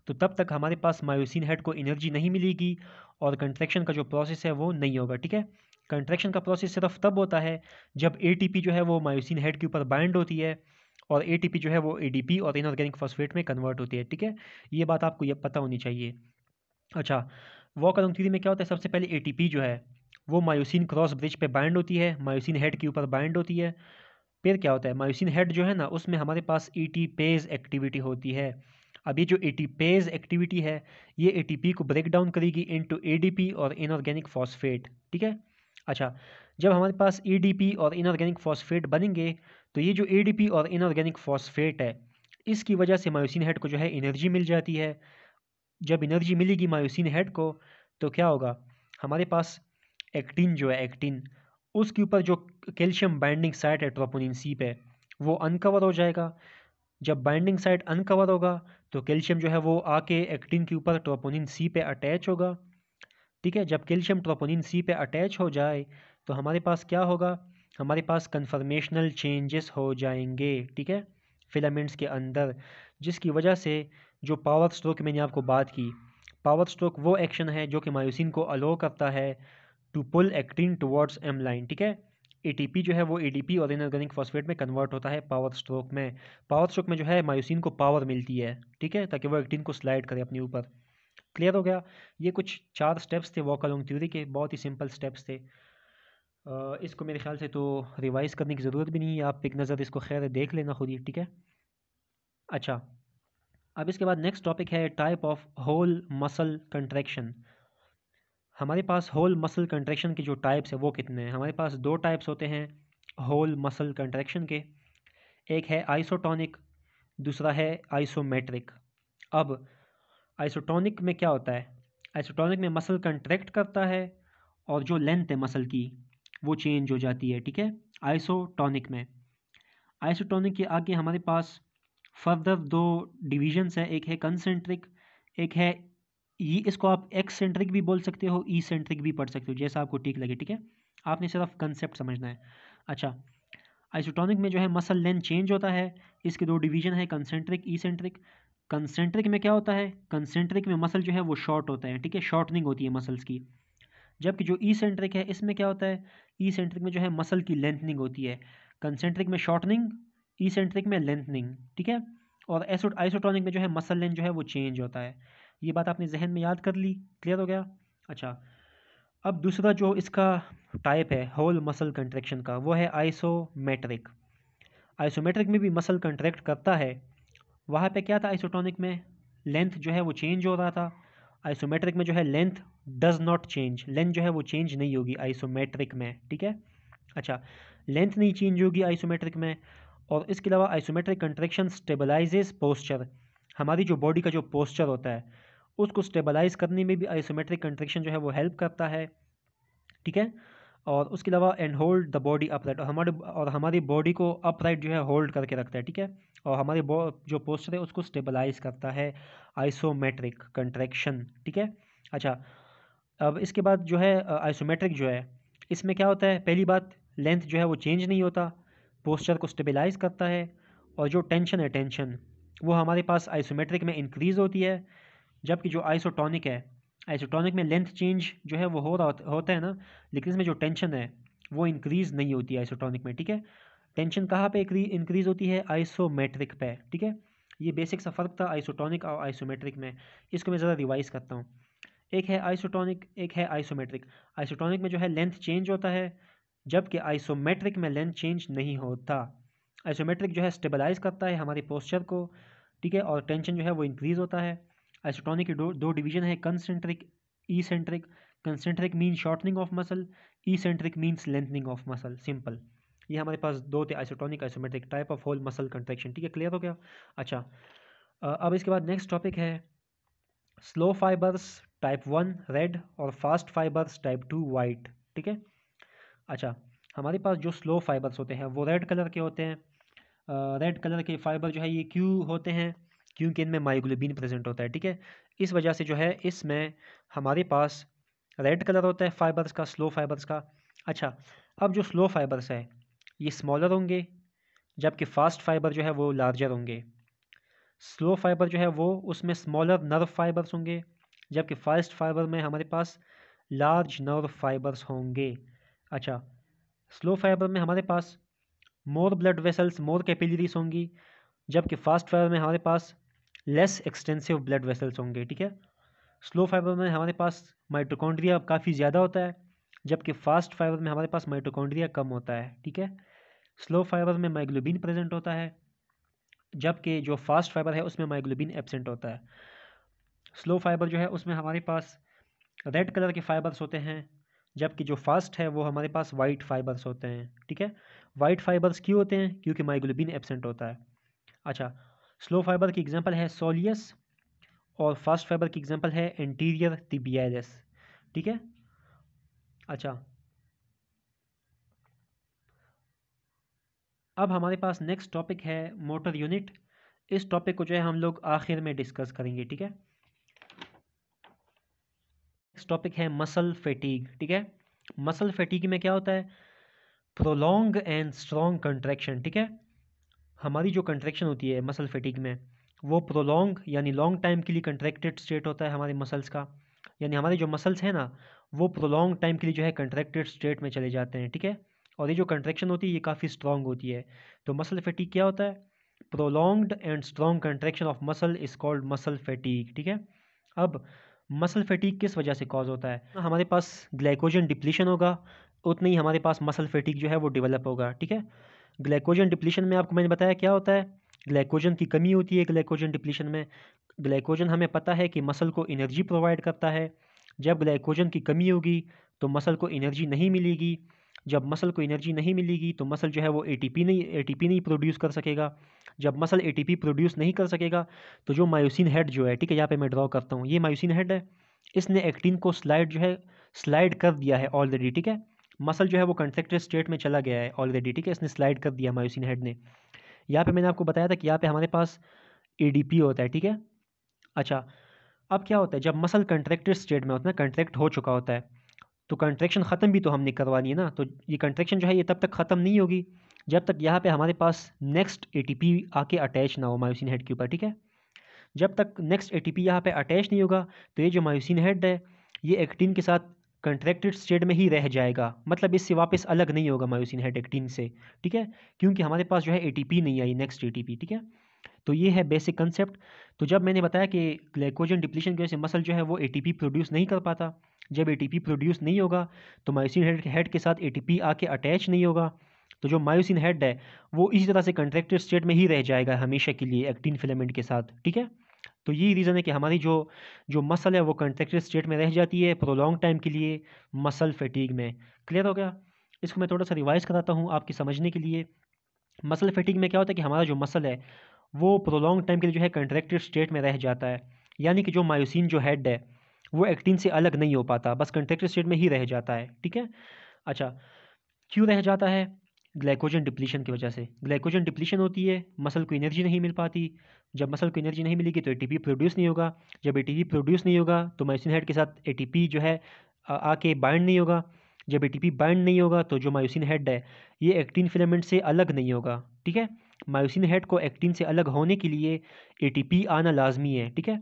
तो तब तक हमारे पास मायोसिन हेड को एनर्जी नहीं मिलेगी और कंट्रैक्शन का जो प्रोसेस है वो नहीं होगा। ठीक है, कंट्रैक्शन का प्रोसेस सिर्फ तब होता है जब एटीपी जो है वो मायोसिन हेड के ऊपर बाइंड होती है और एटीपी जो है वो एडीपी और इनऑर्गेनिक फॉस्फेट में कन्वर्ट होती है। ठीक है, ये बात आपको ये पता होनी चाहिए। अच्छा, वॉक अलोंग थ्योरी में क्या होता है, सबसे पहले एटीपी जो है वो मायोसिन क्रॉस ब्रिज पे बाइंड होती है, मायोसिन हेड के ऊपर बाइंड होती है। फिर क्या होता है, मायोसिन हेड जो है ना उसमें हमारे पास एटीपेज एक्टिविटी होती है। अब ये जो एटीपेज एक्टिविटी है ये एटीपी को ब्रेक डाउन करेगी इनटू एडीपी और इनऑर्गेनिक फॉस्फेट, ठीक है। अच्छा, जब हमारे पास एडीपी और इनऑर्गेनिक फॉस्फेट बनेंगे तो ये जो एडीपी और इनऑर्गेनिक फॉस्फेट है इसकी वजह से मायोसिन हेड को जो है एनर्जी मिल जाती है। जब एनर्जी मिलेगी मायोसिन हेड को तो क्या होगा, हमारे पास एक्टिन जो है एक्टिन उसके ऊपर जो कैल्शियम बाइंडिंग साइट है ट्रोपोनिन सी पे वो अनकवर हो जाएगा। जब बाइंडिंग साइट अनकवर होगा तो कैल्शियम जो है वो आके एक्टिन के ऊपर ट्रोपोनिन सी पे अटैच होगा, ठीक है। जब कैल्शियम ट्रोपोनिन सी पे अटैच हो जाए तो हमारे पास क्या होगा, हमारे पास कन्फर्मेशनल चेंजेस हो जाएंगे, ठीक है, फिलामेंट्स के अंदर, जिसकी वजह से जो पावर स्ट्रोक मैंने आपको बात की, पावर स्ट्रोक वो एक्शन है जो कि मायोसिन को अलो करता है to pull actin towards M line, ठीक है। एटीपी जो है वो एडीपी और इनऑर्गेनिक फॉस्फेट में कन्वर्ट होता है पावर स्ट्रोक में। पावर स्ट्रोक में जो है मायोसिन को पावर मिलती है, ठीक है, ताकि वो एक्टिन को स्लाइड करे अपने ऊपर। क्लियर हो गया। ये कुछ 4 स्टेप्स थे वॉक अलोंग थ्योरी के, बहुत ही सिंपल स्टेप्स थे। इसको मेरे ख्याल से तो रिवाइज करने की ज़रूरत भी नहीं है, आप एक नज़र इसको खैर देख लेना खुद ही, ठीक है। अच्छा, अब इसके बाद नेक्स्ट टॉपिक है type of whole muscle contraction. हमारे पास होल मसल कंट्रैक्शन के जो टाइप्स है वो कितने हैं, हमारे पास 2 टाइप्स होते हैं होल मसल कंट्रैक्शन के। एक है आइसोटोनिक, दूसरा है आइसोमेट्रिक। अब आइसोटोनिक में क्या होता है, आइसोटोनिक में मसल कंट्रैक्ट करता है और जो लेंथ है मसल की वो चेंज हो जाती है, ठीक है, आइसोटोनिक में। आइसोटोनिक के आगे हमारे पास फर्दर 2 डिविजन्स है, एक है कंसेंट्रिक, एक है ये, इसको आप एक्सेंट्रिक भी बोल सकते हो, ई सेंट्रिक भी पढ़ सकते हो, जैसा आपको ठीक लगे, ठीक है, आपने सिर्फ कंसेप्ट समझना है। अच्छा, आइसोटोनिक में जो है मसल लेंथ चेंज होता है, इसके 2 डिवीजन है कंसेंट्रिक ई सेंट्रिक। कंसेंट्रिक में क्या होता है, कंसेंट्रिक में मसल जो है वो शॉर्ट होता है, ठीक है, शॉर्टनिंग होती है मसल्स की। जबकि जो ई सेंट्रिक है इसमें क्या होता है, ई सेंट्रिक में जो है मसल की लेंथनिंग होती है, कंसेंट्रिक में शॉर्टनिंग, ई सेंट्रिक में लेंथनिंग, ठीक है। और आइसोटोनिक में जो है मसल लेंथ जो है वो चेंज होता है। ये बात आपने जहन में याद कर ली, क्लियर हो गया। अच्छा, अब दूसरा जो इसका टाइप है होल मसल कंट्रैक्शन का वो है आइसोमेट्रिक। आइसोमेट्रिक में भी मसल कंट्रैक्ट करता है, वहाँ पे क्या था आइसोटोनिक में, लेंथ जो है वो चेंज हो रहा था, आइसोमेट्रिक में जो है length does not change, length जो है वो चेंज नहीं होगी आइसोमेट्रिक में, ठीक है। अच्छा, लेंथ नहीं चेंज होगी आइसोमेट्रिक में, और इसके अलावा आइसोमेट्रिक कंट्रैक्शन स्टेबलाइजेस पोस्चर, हमारी जो बॉडी का जो पोस्चर होता है उसको स्टेबलाइज करने में भी आइसोमेट्रिक कंट्रैक्शन जो है वो हेल्प करता है, ठीक है। और उसके अलावा and hold the body upright, और हमारी बॉडी को अपराइट जो है होल्ड करके रखता है, ठीक है, और हमारे जो पोस्चर है उसको स्टेबलाइज करता है आइसोमेट्रिक कंट्रैक्शन, ठीक है। अच्छा, अब इसके बाद जो है आइसोमेट्रिक जो है इसमें क्या होता है, पहली बात लेंथ जो है वो चेंज नहीं होता, पोस्चर को स्टेबलाइज करता है, और जो टेंशन है टेंशन वो हमारे पास आइसोमेट्रिक में इंक्रीज़ होती है, जबकि जो आइसोटोनिक है, आइसोटोनिक में लेंथ चेंज जो है वो हो रहा होता है ना, लेकिन इसमें जो टेंशन है वो इंक्रीज़ नहीं होती है आइसोटोनिक में, ठीक है। टेंशन कहाँ पे इंक्रीज़ होती है, आइसोमेट्रिक पे, ठीक है। ये बेसिक सा फ़र्क था आइसोटोनिक और आइसोमेट्रिक में, इसको मैं ज़रा रिवाइज़ करता हूँ। एक है आइसोटोनिक, एक है आइसोमेट्रिक। आइसोटोनिक में जो है लेंथ चेंज होता है, जबकि आइसोमेट्रिक में लेंथ चेंज नहीं होता। आइसोमेट्रिक जो है स्टेबलाइज करता है हमारे पोस्चर को, ठीक है, और टेंशन जो है वो इंक्रीज़ होता है। आइसोटोनिक के दो डिवीजन है, concentric, eccentric. Concentric mean shortening of muscle, eccentric means lengthening of muscle, simple. ये हमारे पास 2 थे, isotonic isometric, type of whole muscle contraction, ठीक है, क्लियर हो गया। अच्छा, अब इसके बाद नेक्स्ट टॉपिक है स्लो फाइबर्स टाइप 1 रेड और फास्ट फाइबर्स टाइप 2 वाइट, ठीक है। अच्छा, हमारे पास जो स्लो फाइबर्स होते हैं वो रेड कलर के होते हैं। रेड कलर के फाइबर जो है ये क्यों होते हैं, क्योंकि इनमें मायोग्लोबिन प्रेजेंट होता है, ठीक है, इस वजह से जो है इसमें हमारे पास रेड कलर होता है फाइबर्स का, स्लो फाइबर्स का। अच्छा, अब जो स्लो फाइबर्स है ये स्मॉलर होंगे, जबकि फास्ट फाइबर जो है वो लार्जर होंगे। स्लो फाइबर जो है वो उसमें स्मॉलर नर्व फाइबर्स होंगे, जबकि फास्ट फाइबर में हमारे पास लार्ज नर्व फाइबर्स होंगे। अच्छा, स्लो फाइबर में हमारे पास मोर ब्लड वेसल्स, मोर कैपिलरीज होंगी, जबकि फास्ट फाइबर में हमारे पास लेस एक्सटेंसिव ब्लड वेसल्स होंगे, ठीक है। स्लो फाइबर में हमारे पास माइटोकॉन्ड्रिया काफ़ी ज़्यादा होता है, जबकि फास्ट फाइबर में हमारे पास माइटोकॉन्ड्रिया कम होता है, ठीक है। स्लो फाइबर में माइग्लोबिन प्रेजेंट होता है, जबकि जो फास्ट फाइबर है उसमें मायोग्लोबिन एब्सेंट होता है। स्लो फाइबर जो है उसमें हमारे पास रेड कलर के फाइबर्स होते हैं, जबकि जो फास्ट है वो हमारे पास वाइट फाइबर्स होते हैं। ठीक है, वाइट फाइबर्स क्यों होते हैं? क्योंकि मायोग्लोबिन एब्सेंट होता है। अच्छा, स्लो फाइबर की एग्जांपल है सोलियस और फास्ट फाइबर की एग्जांपल है एंटीरियर तिबियालिस। ठीक है, अच्छा, अब हमारे पास नेक्स्ट टॉपिक है मोटर यूनिट। इस टॉपिक को जो है हम लोग आखिर में डिस्कस करेंगे। ठीक है, नेक्स्ट टॉपिक है मसल फैटीग। ठीक है, मसल फैटीग में क्या होता है? Prolong and strong contraction. ठीक है, हमारी जो कंट्रैक्शन होती है मसल फैटीग में, वो प्रोलॉन्ग यानी लॉन्ग टाइम के लिए कंट्रैक्टेड स्टेट होता है हमारे मसल्स का, यानी हमारे जो मसल्स हैं ना वो प्रोलॉन्ग टाइम के लिए जो है कंट्रैक्टेड स्टेट में चले जाते हैं। ठीक है, और ये जो कंट्रैक्शन होती है ये काफ़ी स्ट्रॉन्ग होती है। तो मसल फैटीग क्या होता है? Prolonged and strong contraction of muscle is called muscle fatigue. ठीक है, अब मसल फैटीग किस वजह से कॉज होता है? हमारे पास ग्लाइकोजन डिप्लीशन होगा, उतनी ही हमारे पास मसल फैटीग जो है वो डेवलप होगा। ठीक है, ग्लाइकोजन डिप्लीशन में आपको मैंने बताया क्या होता है? ग्लाइकोजन की कमी होती है ग्लाइकोजन डिप्लीशन में। ग्लाइकोजन हमें पता है कि मसल को एनर्जी प्रोवाइड करता है। जब ग्लाइकोजन की कमी होगी तो मसल को एनर्जी नहीं मिलेगी। जब मसल को एनर्जी नहीं मिलेगी तो मसल जो है वो एटीपी नहीं प्रोड्यूस कर सकेगा। जब मसल एटीपी प्रोड्यूस नहीं कर सकेगा तो जो मायोसिन हेड जो है, ठीक है, यहाँ पे मैं ड्रॉ करता हूँ, ये मायोसिन हेड है, इसने एक्टिन को स्लाइड कर दिया है ऑलरेडी। ठीक है, मसल जो है वो कंट्रैक्टेड स्टेट में चला गया है ऑलरेडी। ठीक है, इसने स्लाइड कर दिया मायोसिन हेड ने। यहाँ पे मैंने आपको बताया था कि यहाँ पे हमारे पास एडीपी होता है। ठीक है, अच्छा, अब क्या होता है जब मसल कंट्रैक्टेड स्टेट में होता है ना, कंट्रैक्ट हो चुका होता है, तो कंट्रैक्शन ख़त्म भी तो हमने करवानी है ना। तो ये कंट्रैक्शन जो है ये तब तक ख़त्म नहीं होगी जब तक यहाँ पे हमारे पास नेक्स्ट एटीपी आके अटैच ना हो मायोसिन हेड के ऊपर। ठीक है, जब तक नेक्स्ट एटीपी यहाँ पे अटैच नहीं होगा तो ये जो मायोसिन हेड है ये एक्टिन के साथ कंट्रैक्टेड स्टेट में ही रह जाएगा, मतलब इससे वापस अलग नहीं होगा मायोसिन हेड एक्टिन से। ठीक है, क्योंकि हमारे पास जो है एटीपी नहीं आई नेक्स्ट एटीपी। ठीक है, तो ये है बेसिक कंसेप्ट। तो जब मैंने बताया कि ग्लाइकोजन डिप्लीशन की वजह से मसल जो है वो एटीपी प्रोड्यूस नहीं कर पाता, जब एटीपी प्रोड्यूस नहीं होगा तो मायोसिन हेड के साथ एटीपी आके अटैच नहीं होगा, तो जो मायोसिन हेड है वो इसी तरह से कंट्रैक्टेड स्टेट में ही रह जाएगा हमेशा के लिए एक्टिन फिलामेंट के साथ। ठीक है, तो यही रीज़न है कि हमारी जो जो मसल है वो कंट्रैक्टेड स्टेट में रह जाती है प्रोलॉन्ग टाइम के लिए मसल फैटीग में। क्लियर हो गया? इसको मैं थोड़ा सा रिवाइज कराता हूँ आपके समझने के लिए। मसल फैटीग में क्या होता है कि हमारा जो मसल है वो प्रोलॉन्ग टाइम के लिए जो है कंट्रैक्टेड स्टेट में रह जाता है, यानी कि जो मायोसिन जो हेड है वो एक्टिन से अलग नहीं हो पाता, बस कंट्रैक्टेड स्टेट में ही रह जाता है। ठीक है, अच्छा, क्यों रह जाता है? ग्लाइकोजन डिप्लीशन की वजह से। ग्लाइकोजन डिप्लीशन होती है, मसल को एनर्जी नहीं मिल पाती। जब मसल को एनर्जी नहीं मिलेगी तो एटीपी प्रोड्यूस नहीं होगा। जब एटीपी प्रोड्यूस नहीं होगा तो मायोसिन हेड के साथ एटीपी जो है आके बाइंड नहीं होगा। जब एटीपी बाइंड नहीं होगा तो जो मायोसिन हेड है ये एक्टिन फिलामेंट से अलग नहीं होगा। ठीक है, मायोसिन हेड को एक्टिन से अलग होने के लिए एटीपी आना लाजमी है। ठीक है,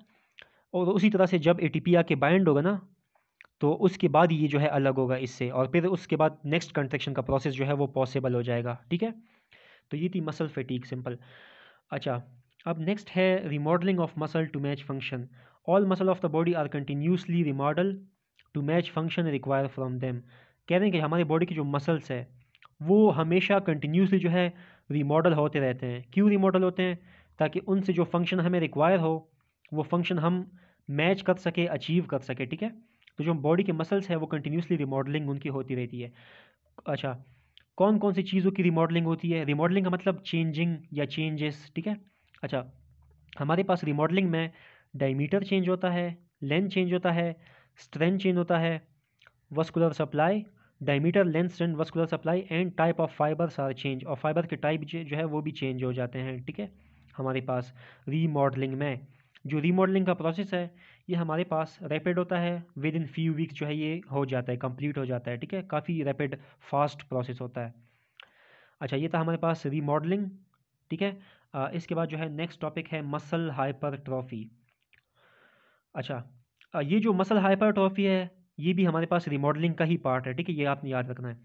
और उसी तरह से जब एटीपी आके बाइंड होगा ना तो उसके बाद ये जो है अलग होगा इससे, और फिर उसके बाद नेक्स्ट कंट्रैक्शन का प्रोसेस जो है वो पॉसिबल हो जाएगा। ठीक है, तो ये थी मसल फैटीग, सिंपल। अच्छा, अब नेक्स्ट है remodelling of muscle to match function. All muscle of the body are continuously remodel to match function require from them. कह रहे हैं कि हमारी बॉडी की जो मसल्स है वो हमेशा कंटिन्यूसली जो है रिमॉडल होते रहते हैं। क्यों रिमॉडल होते हैं? ताकि उनसे जो फंक्शन हमें रिक्वायर हो वो फंक्शन हम मैच कर सके, अचीव कर सके। ठीक है, तो जो बॉडी के मसल्स है वो कंटिन्यूसली रिमॉडलिंग उनकी होती रहती है। अच्छा, कौन कौन सी चीज़ों की रिमॉडलिंग होती है? रिमॉडलिंग का मतलब चेंजिंग या चेंजेस। ठीक है, अच्छा, हमारे पास रिमॉडलिंग में डायमीटर चेंज होता है, लेंथ चेंज होता है, स्ट्रेंथ चेंज होता है, vascular supply, diameter, length, strength, vascular supply and type of fibres are change, और फाइबर के टाइप जो है वो भी चेंज हो जाते हैं। ठीक है, हमारे पास रीमॉडलिंग में जो रीमॉडलिंग का प्रोसेस है ये हमारे पास रैपिड होता है, विद इन फ्यू वीक्स जो है ये हो जाता है, कंप्लीट हो जाता है। ठीक है, काफ़ी रैपिड फास्ट प्रोसेस होता है। अच्छा, ये था हमारे पास रीमॉडलिंग। ठीक है, इसके बाद जो है नेक्स्ट टॉपिक है मसल हाइपरट्रॉफी। अच्छा, ये जो मसल हाइपरट्रॉफी है ये भी हमारे पास रिमॉडलिंग का ही पार्ट है। ठीक है, ये आपने याद रखना है।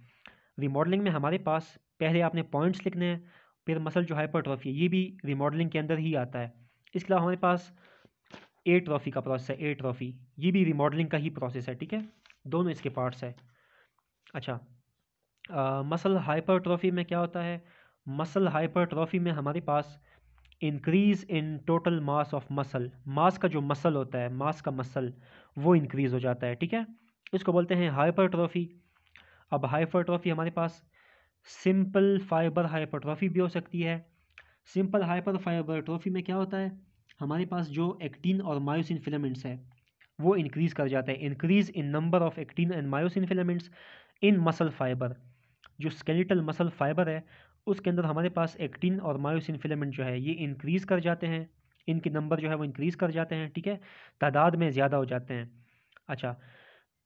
रिमॉडलिंग में हमारे पास पहले आपने पॉइंट्स लिखने हैं, फिर मसल जो हाइपरट्रॉफी है ये भी रिमॉडलिंग के अंदर ही आता है। इसके अलावा हमारे पास ए ट्रॉफी का प्रोसेस है, ए ट्रॉफी, ये भी रिमॉडलिंग का ही प्रोसेस है। ठीक है, दोनों इसके पार्ट्स है। अच्छा, मसल हाइपरट्रॉफी में क्या होता है? मसल हाइपरट्रॉफी में हमारे पास increase in total mass of muscle, mass का जो मसल होता है, मास का मसल वो इंक्रीज हो जाता है, ठीक है। इसको बोलते हैं हाइपरट्रॉफी। अब हाइपरट्रॉफी हमारे पास सिंपल फाइबर हाइपरट्रॉफी भी हो सकती है। सिंपल हाइपर हाइपरट्रॉफी में क्या होता है, हमारे पास जो एक्टिन और मायोसिन फिलामेंट्स है वो इंक्रीज कर जाता है। Increase in number of actin and myosin filaments in muscle fibre, जो स्केलेटल मसल फाइबर है उसके अंदर हमारे पास एक्टिन और मायोसिन फिलामेंट जो है ये इंक्रीज कर जाते हैं, इनके नंबर जो है वो इंक्रीज कर जाते हैं, ठीक है, तादाद में ज़्यादा हो जाते हैं। अच्छा,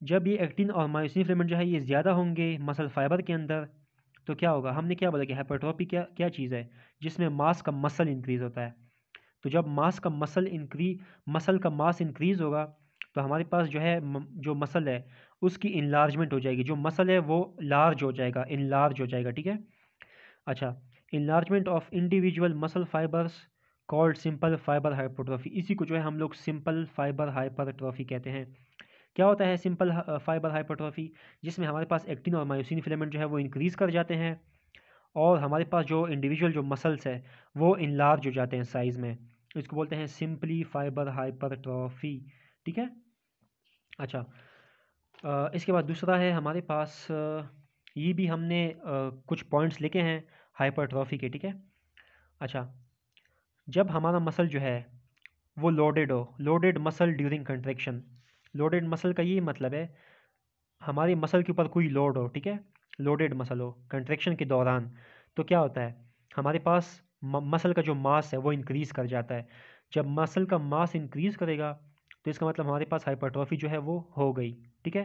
जब ये एक्टिन और मायोसिन फिलामेंट जो है ये ज़्यादा होंगे मसल फाइबर के अंदर तो क्या होगा, हमने क्या बोला कि हाइपरट्रॉफी क्या क्या चीज़ है, जिसमें मास का मसल इंक्रीज होता है। तो जब मसल का मास इंक्रीज होगा तो हमारे पास जो है जो मसल है उसकी इनलार्जमेंट हो जाएगी, जो मसल है वो लार्ज हो जाएगा, इनलार्ज हो जाएगा, ठीक है। अच्छा, enlargement of individual muscle fibres called simple fibre hypertrophy, इसी को जो है हम लोग सिंपल फाइबर हाइपरट्रॉफी कहते हैं। क्या होता है सिंपल फाइबर हाइपरट्रॉफी, जिसमें हमारे पास एक्टिन और मायोसिन फिलामेंट जो है वो इंक्रीज कर जाते हैं और हमारे पास जो इंडिविजुअल जो मसल्स है वो इनलार्ज हो जाते हैं साइज़ में। इसको बोलते हैं सिंपली फाइबर हाइपरट्रॉफी, ठीक है। अच्छा, इसके बाद दूसरा है हमारे पास ये भी हमने कुछ पॉइंट्स लिखे हैं हाइपरट्रॉफी के, ठीक है। अच्छा, जब हमारा मसल जो है वो लोडेड हो, loaded muscle during contraction, loaded muscle का ये मतलब है हमारे मसल के ऊपर कोई लोड हो, ठीक है, लोडेड मसल हो कंट्रैक्शन के दौरान, तो क्या होता है हमारे पास मसल का जो मास है वो इंक्रीज़ कर जाता है। जब मसल का मास इंक्रीज़ करेगा तो इसका मतलब हमारे पास हाइपरट्रॉफी जो है वो हो गई, ठीक है,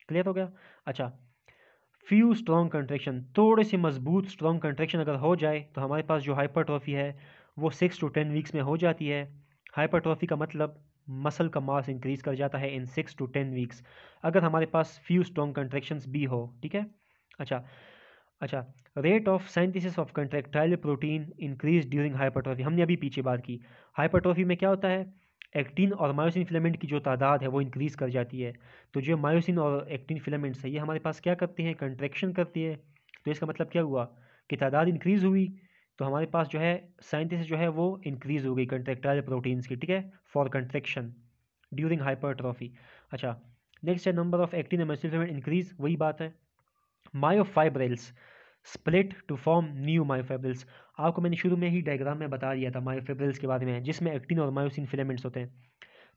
क्लियर हो गया। अच्छा, फ्यू स्ट्रॉन्ग कंट्रैक्शन, थोड़े से मजबूत स्ट्रॉन्ग कंट्रैक्शन अगर हो जाए तो हमारे पास जो हाइपरट्रॉफी है वो 6 to 10 वीक्स में हो जाती है। हाइपरट्रॉफी का मतलब मसल का मास इंक्रीज कर जाता है इन 6 to 10 वीक्स, अगर हमारे पास फ्यू स्ट्रॉन्ग कंट्रैक्शंस भी हो, ठीक है। अच्छा, अच्छा, rate of synthesis of contractile protein increase during hypertrophy, हमने अभी पीछे बात की। हाइपरट्रॉफी में क्या होता है, एक्टिन और मायोसिन फिलामेंट की जो तादाद है वो इंक्रीज कर जाती है। तो जो मायोसिन और एक्टिन फिलामेंट्स है ये हमारे पास क्या करती हैं, कंट्रैक्शन करती है। तो इसका मतलब क्या हुआ कि तादाद इंक्रीज हुई तो हमारे पास जो है साइंथिसिस जो है वो इंक्रीज हो गई कंट्रैक्टाइल प्रोटीन्स की, ठीक है, फॉर कंट्रैक्शन ड्यूरिंग हाइपरट्रॉफी। अच्छा, नेक्स्ट है number of actin and myosin filament increase, वही बात है। Myofibrils split to form new myofibrils, आपको मैंने शुरू में ही डायग्राम में बता दिया था मायोफाइब्रिल्स के बारे में, जिसमें एक्टिन और मायोसिन फिलामेंट्स होते हैं।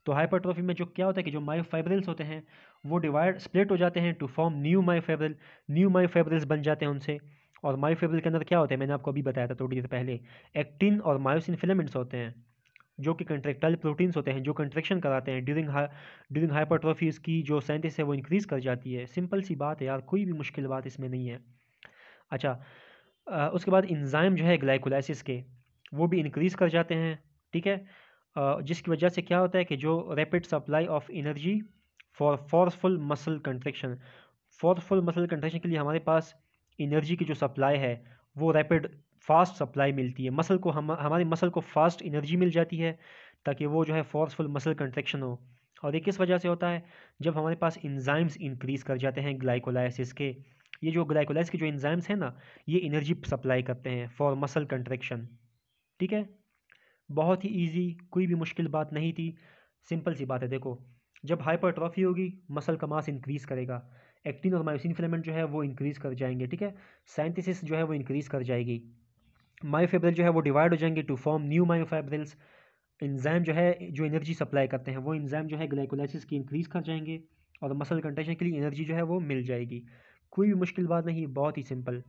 तो हाइपरट्रॉफी में जो क्या होता है कि जो मायोफाइब्रिल्स होते हैं वो डिवाइड स्प्लिट हो जाते हैं to form new myofibril, new myofibrils बन जाते हैं उनसे। और मायोफाइब्रिल के अंदर क्या होता है, मैंने आपको अभी बताया था थोड़ी देर पहले, एक्टिन और मायोसिन फिलामेंट्स होते हैं जो कि कंट्रेक्टाइल प्रोटीन्स होते हैं जो कंट्रेक्शन कराते हैं ड्यूरिंग हाइपरट्रॉफी, इसकी जो साइंटिस है वो इंक्रीज़ कर जाती है। सिंपल सी बात है यार, कोई भी मुश्किल बात इसमें नहीं है। अच्छा, उसके बाद इंजाइम जो है ग्लाइकोलाइसिस के वो भी इंक्रीज़ कर जाते हैं, ठीक है, जिसकी वजह से क्या होता है कि जो rapid supply of energy for forceful muscle contraction, forceful muscle contraction के लिए हमारे पास एनर्जी की जो सप्लाई है वो रैपिड फास्ट सप्लाई मिलती है मसल को, हमारे मसल को फास्ट एनर्जी मिल जाती है ताकि वो जो है फोर्सफुल मसल कंट्रेक्शन हो। और ये किस वजह से होता है, जब हमारे पास इंजाइम्स इंक्रीज़ कर जाते हैं ग्लाइकोलाइसिस के। ये जो ग्लाइकोलाइसिस के जो इंजाइम्स हैं ना ये एनर्जी सप्लाई करते हैं फॉर मसल कंट्रेक्शन, ठीक है। बहुत ही ईजी, कोई भी मुश्किल बात नहीं थी, सिंपल सी बात है। देखो, जब हाइपरट्रॉफी होगी मसल का मास इंक्रीज़ करेगा, एक्टिन और मायोसिन फिलामेंट जो है वो इंक्रीज़ कर जाएंगे, ठीक है, साइंथिसिस जो है वो इंक्रीज़ कर जाएगी, मायोफिब्रिल जो है वो डिवाइड हो जाएंगे to form new myofibrils. Enzyme जो है जो एनर्जी सप्लाई करते हैं वो एंजाइम जो है ग्लाइकोलाइसिस की इंक्रीज़ कर जाएंगे और मसल कंट्रेक्शन के लिए एनर्जी जो है वो मिल जाएगी। कोई भी मुश्किल बात नहीं, बहुत ही सिंपल,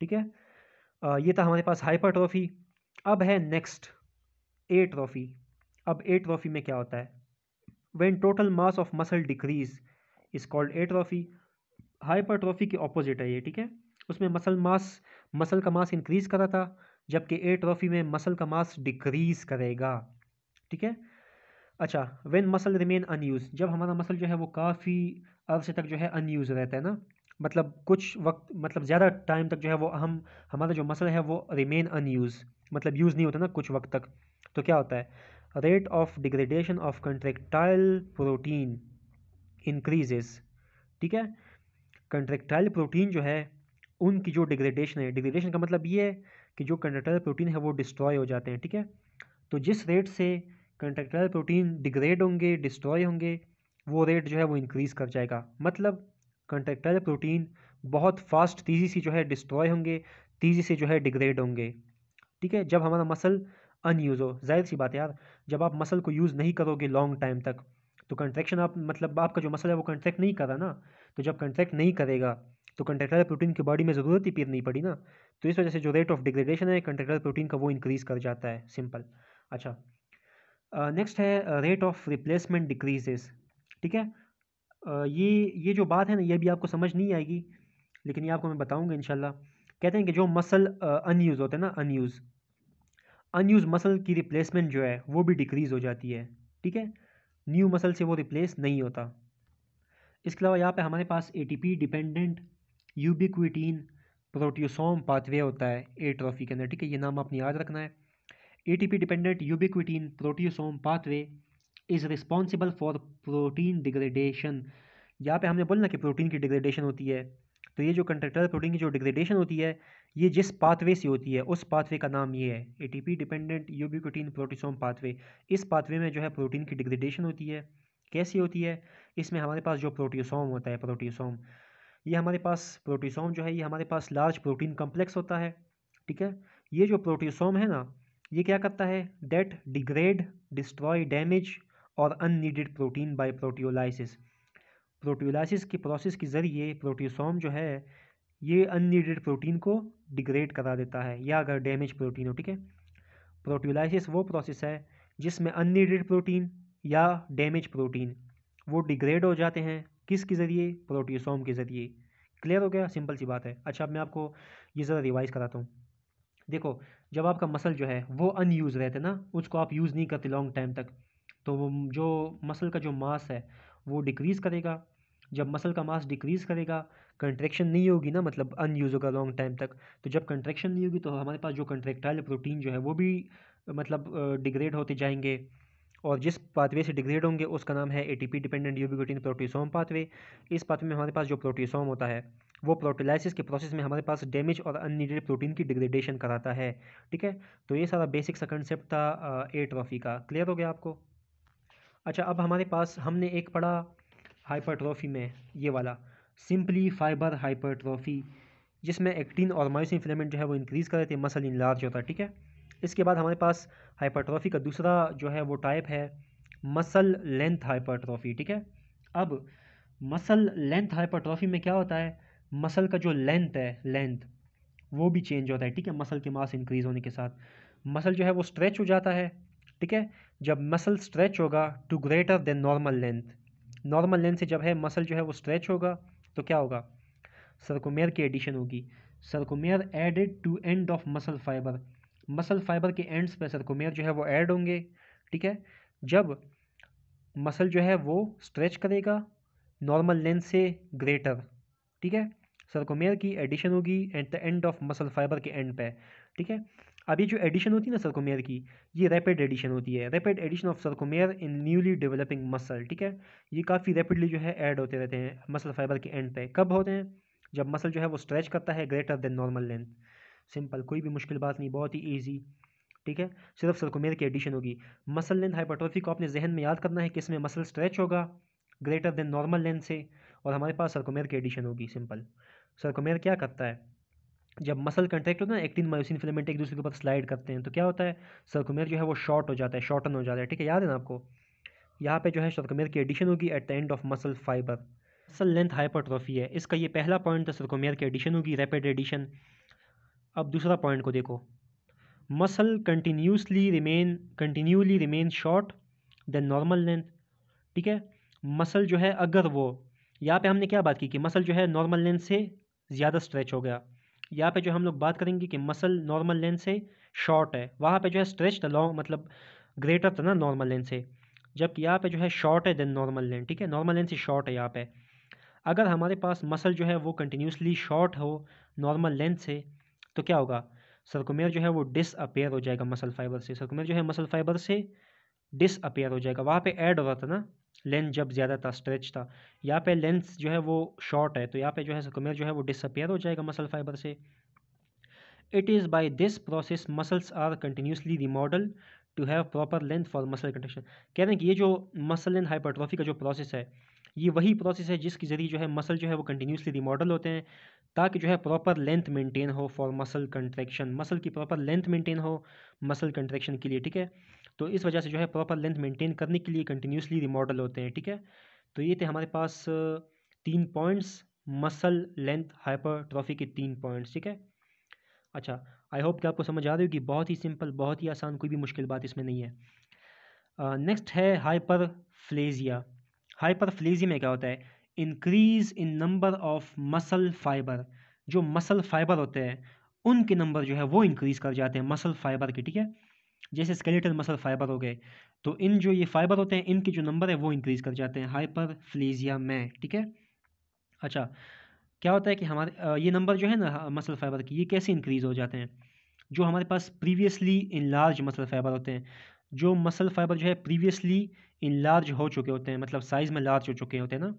ठीक है। ये था हमारे पास हाइपरट्रॉफी। अब है नेक्स्ट ए ट्रॉफी। अब ए ट्रॉफी में क्या होता है, when total mass of muscle decrease is called a trophy. Hypertrophy के ऑपोजिट है ये, ठीक है, उसमें मसल का मास इंक्रीज करा था, जबकि ए ट्रॉफी में मसल का मास डिक्रीज करेगा, ठीक है। अच्छा, व्हेन मसल रिमेन अनयूज, जब हमारा मसल जो है वो काफ़ी अरसे तक जो है अनयूज रहता है ना, मतलब कुछ वक्त, मतलब ज़्यादा टाइम तक जो है वो हमारा जो मसल है वो रिमेन अनयूज, मतलब यूज़ नहीं होता ना कुछ वक्त तक, तो क्या होता है, rate of degradation of contractile protein increases, ठीक है। कंट्रेक्टाइल प्रोटीन जो है उनकी जो डिग्रेडेशन है, डिग्रेडेशन का मतलब ये है कि जो कंट्रेक्टाइल प्रोटीन है वो डिस्ट्रॉय हो जाते हैं, ठीक है। तो जिस रेट से कंट्रैक्टाइल प्रोटीन डिग्रेड होंगे, डिस्ट्रॉय होंगे, वो रेट जो है वो इंक्रीज़ कर जाएगा। मतलब कंट्रैक्टाइल प्रोटीन बहुत फास्ट, तेज़ी से जो है डिस्ट्रॉय होंगे, तेज़ी से जो है डिग्रेड होंगे। ठीक है, जब हमारा मसल अनयूज़ हो, जाहिर सी बात है यार, जब आप मसल को यूज़ नहीं करोगे लॉन्ग टाइम तक, तो कंट्रैक्शन आप मतलब आपका जो मसल है वो कंट्रैक्ट नहीं कर रहा ना। तो जब कंट्रैक्ट नहीं करेगा तो कंट्रैक्टाइल प्रोटीन की बॉडी में ज़रूरत ही फिर नहीं पड़ी ना। तो इस वजह से जो रेट ऑफ डिग्रेडेशन है कंट्रैक्टाइल प्रोटीन का वो इंक्रीज़ कर जाता है, सिंपल। अच्छा, नेक्स्ट है रेट ऑफ रिप्लेसमेंट डिक्रीजेस। ठीक है, ये जो बात है ना, ये भी आपको समझ नहीं आएगी, लेकिन ये आपको मैं बताऊंगा इंशाल्लाह। कहते हैं कि जो मसल अनयूज़ होते हैं ना, अनयूज़ मसल की रिप्लेसमेंट जो है वो भी डिक्रीज़ हो जाती है। ठीक है, न्यू मसल से वो रिप्लेस नहीं होता। इसके अलावा यहाँ पे हमारे पास ATP dependent ubiquitin proteasome pathway होता है एट्रोफी के अंदर। ठीक है, ये नाम आपने याद रखना है। ATP dependent ubiquitin proteasome pathway is responsible for protein degradation. यहाँ पे हमने बोला ना कि प्रोटीन की डिग्रेडेशन होती है, तो ये जो कंट्रैक्टाइल प्रोटीन की जो डिग्रेडेशन होती है, ये जिस पाथवे से होती है उस पाथवे का नाम ये है, ATP dependent ubiquitin proteasome pathway. इस पाथवे में जो है प्रोटीन की डिग्रेडेशन होती है। कैसी होती है? इसमें हमारे पास जो प्रोटियोसोम होता है, प्रोटियोसोम, ये हमारे पास प्रोटियोसोम जो है ये हमारे पास लार्ज प्रोटीन कम्प्लेक्स होता है। ठीक है, ये जो प्रोटियोसोम है ना, ये क्या करता है? डेट डिग्रेड, डिस्ट्रॉय, डैमेज और unneeded protein bye proteolysis. Proteolysis की प्रोसेस के ज़रिए प्रोटियोसोम जो है ये अननीडेड प्रोटीन को डिग्रेड करा देता है, या अगर डैमेज प्रोटीन हो। ठीक है, प्रोटियोलाइसिस वो प्रोसेस है जिसमें अननीडेड प्रोटीन या डैमेज प्रोटीन वो डिग्रेड हो जाते हैं। किसके ज़रिए? प्रोटियोसोम के ज़रिए। क्लियर हो गया? सिंपल सी बात है। अच्छा, अब मैं आपको ये ज़रा रिवाइज़ कराता हूँ। देखो, जब आपका मसल जो है वो अनयूज़ रहते ना, उसको आप यूज़ नहीं करते लॉन्ग टाइम तक, तो जो मसल का जो मास है वो डिक्रीज़ करेगा। जब मसल का मास डिक्रीज़ करेगा, कंट्रैक्शन नहीं होगी ना, मतलब अनयूज़ होगा लॉन्ग टाइम तक। तो जब कंट्रैक्शन नहीं होगी तो हमारे पास जो कंट्रैक्टाइल प्रोटीन जो है वो भी मतलब डिग्रेड होते जाएंगे, और जिस पाथवे से डिग्रेड होंगे उसका नाम है ATP dependent ubiquitin proteasome pathway. इस पाथवे में हमारे पास जो प्रोटियोसोम होता है वो प्रोटीलाइसिस के प्रोसेस में हमारे पास डैमेज और अननीडेड प्रोटीन की डिग्रेडेशन कराता है। ठीक है, तो ये सारा बेसिक सा कंसेप्ट था एट्रोफी का। क्लियर हो गया आपको? अच्छा, अब हमारे पास हमने एक पढ़ा हाइपरट्रॉफी में, ये वाला सिंपली फाइबर हाइपरट्रॉफी, जिसमें एक्टिन और मायोसिन फिलामेंट जो है वो इंक्रीज़ कर देते हैं, मसल इनलार्ज होता है। ठीक है, इसके बाद हमारे पास हाइपरट्रॉफी का दूसरा जो है वो टाइप है मसल लेंथ हाइपरट्रॉफी। ठीक है, अब मसल लेंथ हाइपरट्रॉफी में क्या होता है? मसल का जो लेंथ है, लेंथ वो भी चेंज होता है। ठीक है, मसल के मास इंक्रीज़ होने के साथ मसल जो है वो स्ट्रेच हो जाता है। ठीक है, जब मसल स्ट्रेच होगा to greater than normal length, normal length से जब है मसल जो है वो स्ट्रेच होगा, तो क्या होगा? सर्कोमेयर की एडिशन होगी। Sarcomere added to end of muscle fibre के एंड्स पे सर्कोमेयर जो है वो ऐड होंगे। ठीक है, जब मसल जो है वो स्ट्रेच करेगा नॉर्मल लेंथ से ग्रेटर। ठीक है, सर्कोमेयर की एडिशन होगी at the end of muscle fibre के एंड पे। ठीक है, अब ये जो एडिशन होती है ना सर्कोमेयर की, ये रैपिड एडिशन होती है, rapid addition of sarcomere in newly developing muscle. ठीक है, ये काफ़ी रैपिडली जो है ऐड होते रहते हैं मसल फाइबर के एंड पे। कब होते हैं? जब मसल जो है वो स्ट्रेच करता है greater than normal length. Simple, कोई भी मुश्किल बात नहीं, बहुत ही ईजी। ठीक है, सिर्फ सर्कोमेयर की एडिशन होगी। मसल लेंथ हाइपरट्रॉफी को आपने जहन में याद करना है कि इसमें मसल स्ट्रेच होगा ग्रेटर देन नॉर्मल लेंथ से, और हमारे पास सर्कोमेयर की एडिशन होगी। सिंपल, सर्कोमेयर क्या करता है? जब मसल कंट्रैक्ट होता है ना, एक्टिन मायोसिन फिलामेंट एक दूसरे के ऊपर स्लाइड करते हैं, तो क्या होता है? सर्कोमेयर जो है वो शॉर्ट हो जाता है, शॉर्टन हो जाता है। ठीक है, याद है ना आपको? यहाँ पे जो है सर्कोमेयर की एडिशन होगी at the end of muscle fibre. Muscle length hypertrophy है, इसका ये पहला पॉइंट था, सर्कोमेयर की एडिशन होगी, रैपिड एडिशन। अब दूसरा पॉइंट को देखो, muscle continuously remain short than normal length. ठीक है, मसल जो है अगर वो, यहाँ पे हमने क्या बात की कि मसल जो है नॉर्मल लेंथ से ज़्यादा स्ट्रेच हो गया। यहाँ पे जो हम लोग बात करेंगे कि मसल नॉर्मल लेंथ से शॉर्ट है, वहाँ पे जो है स्ट्रेच था लॉन्ग, मतलब ग्रेटर था ना नॉर्मल लेंथ से, जबकि यहाँ पे जो है शॉर्ट है देन नॉर्मल लेंथ। ठीक है, नॉर्मल लेंथ से शॉर्ट है यहाँ पे। अगर हमारे पास मसल जो है वो कंटिन्यूसली शॉर्ट हो नॉर्मल लेंथ से, तो क्या होगा? सर्कोमेयर जो है वो डिसअपेयर हो जाएगा मसल फाइबर से, सर्कोमेयर जो है मसल फाइबर से डिसअपेयर हो जाएगा। वहाँ पे ऐड हो रहा था ना लेंथ, जब ज़्यादा था, स्ट्रेच था। यहाँ पे लेंथ जो है वो शॉर्ट है, तो यहाँ पे जो है सर्कोमेयर जो है वो डिसअपेयर हो जाएगा मसल फाइबर से। It is by this process muscles are continuously remodel to have proper length for muscle contraction. कह रहे हैं कि ये जो मसल लेंथ हाइपरट्रॉफी का जो प्रोसेस है, ये वही प्रोसेस है जिसके ज़रिए जो है मसल जो है वो कंटिन्यूसली रिमॉडल होते हैं, ताकि जो है प्रॉपर लेंथ मेंटेन हो फॉर मसल कंट्रैक्शन, मसल की प्रॉपर लेंथ मेंटेन हो मसल कंट्रैक्शन के लिए, ठीक है। तो इस वजह से जो है प्रॉपर लेंथ मेंटेन करने के लिए कंटिन्यूसली रिमॉडल होते हैं, ठीक है। तो ये थे हमारे पास 3 पॉइंट्स, मसल लेंथ हाइपरट्रॉफी के 3 पॉइंट्स, ठीक है। अच्छा, आई होप कि आपको समझ आ रही होगी, बहुत ही सिंपल, बहुत ही आसान, कोई भी मुश्किल बात इसमें नहीं है। नेक्स्ट है हाइपरप्लेजिया। हाइपरप्लेजिया में क्या होता है? Increase in number of muscle fibre. जो मसल फाइबर होते हैं उनके नंबर जो है वो इंक्रीज कर जाते हैं मसल फाइबर के, ठीक है। जैसे स्केलेटल मसल फाइबर हो गए, तो इन जो ये फाइबर होते हैं इनके जो नंबर है वो इंक्रीज कर जाते हैं हाइपरप्लेजिया में, ठीक है। अच्छा, क्या होता है कि हमारे ये नंबर जो है ना मसल फाइबर की, ये कैसे इंक्रीज हो जाते हैं? जो हमारे पास previously in large muscle fibre होते हैं, जो मसल फाइबर जो है प्रीवियसली इन लार्ज हो चुके होते हैं, मतलब साइज़ में लार्ज हो चुके होते हैं ना।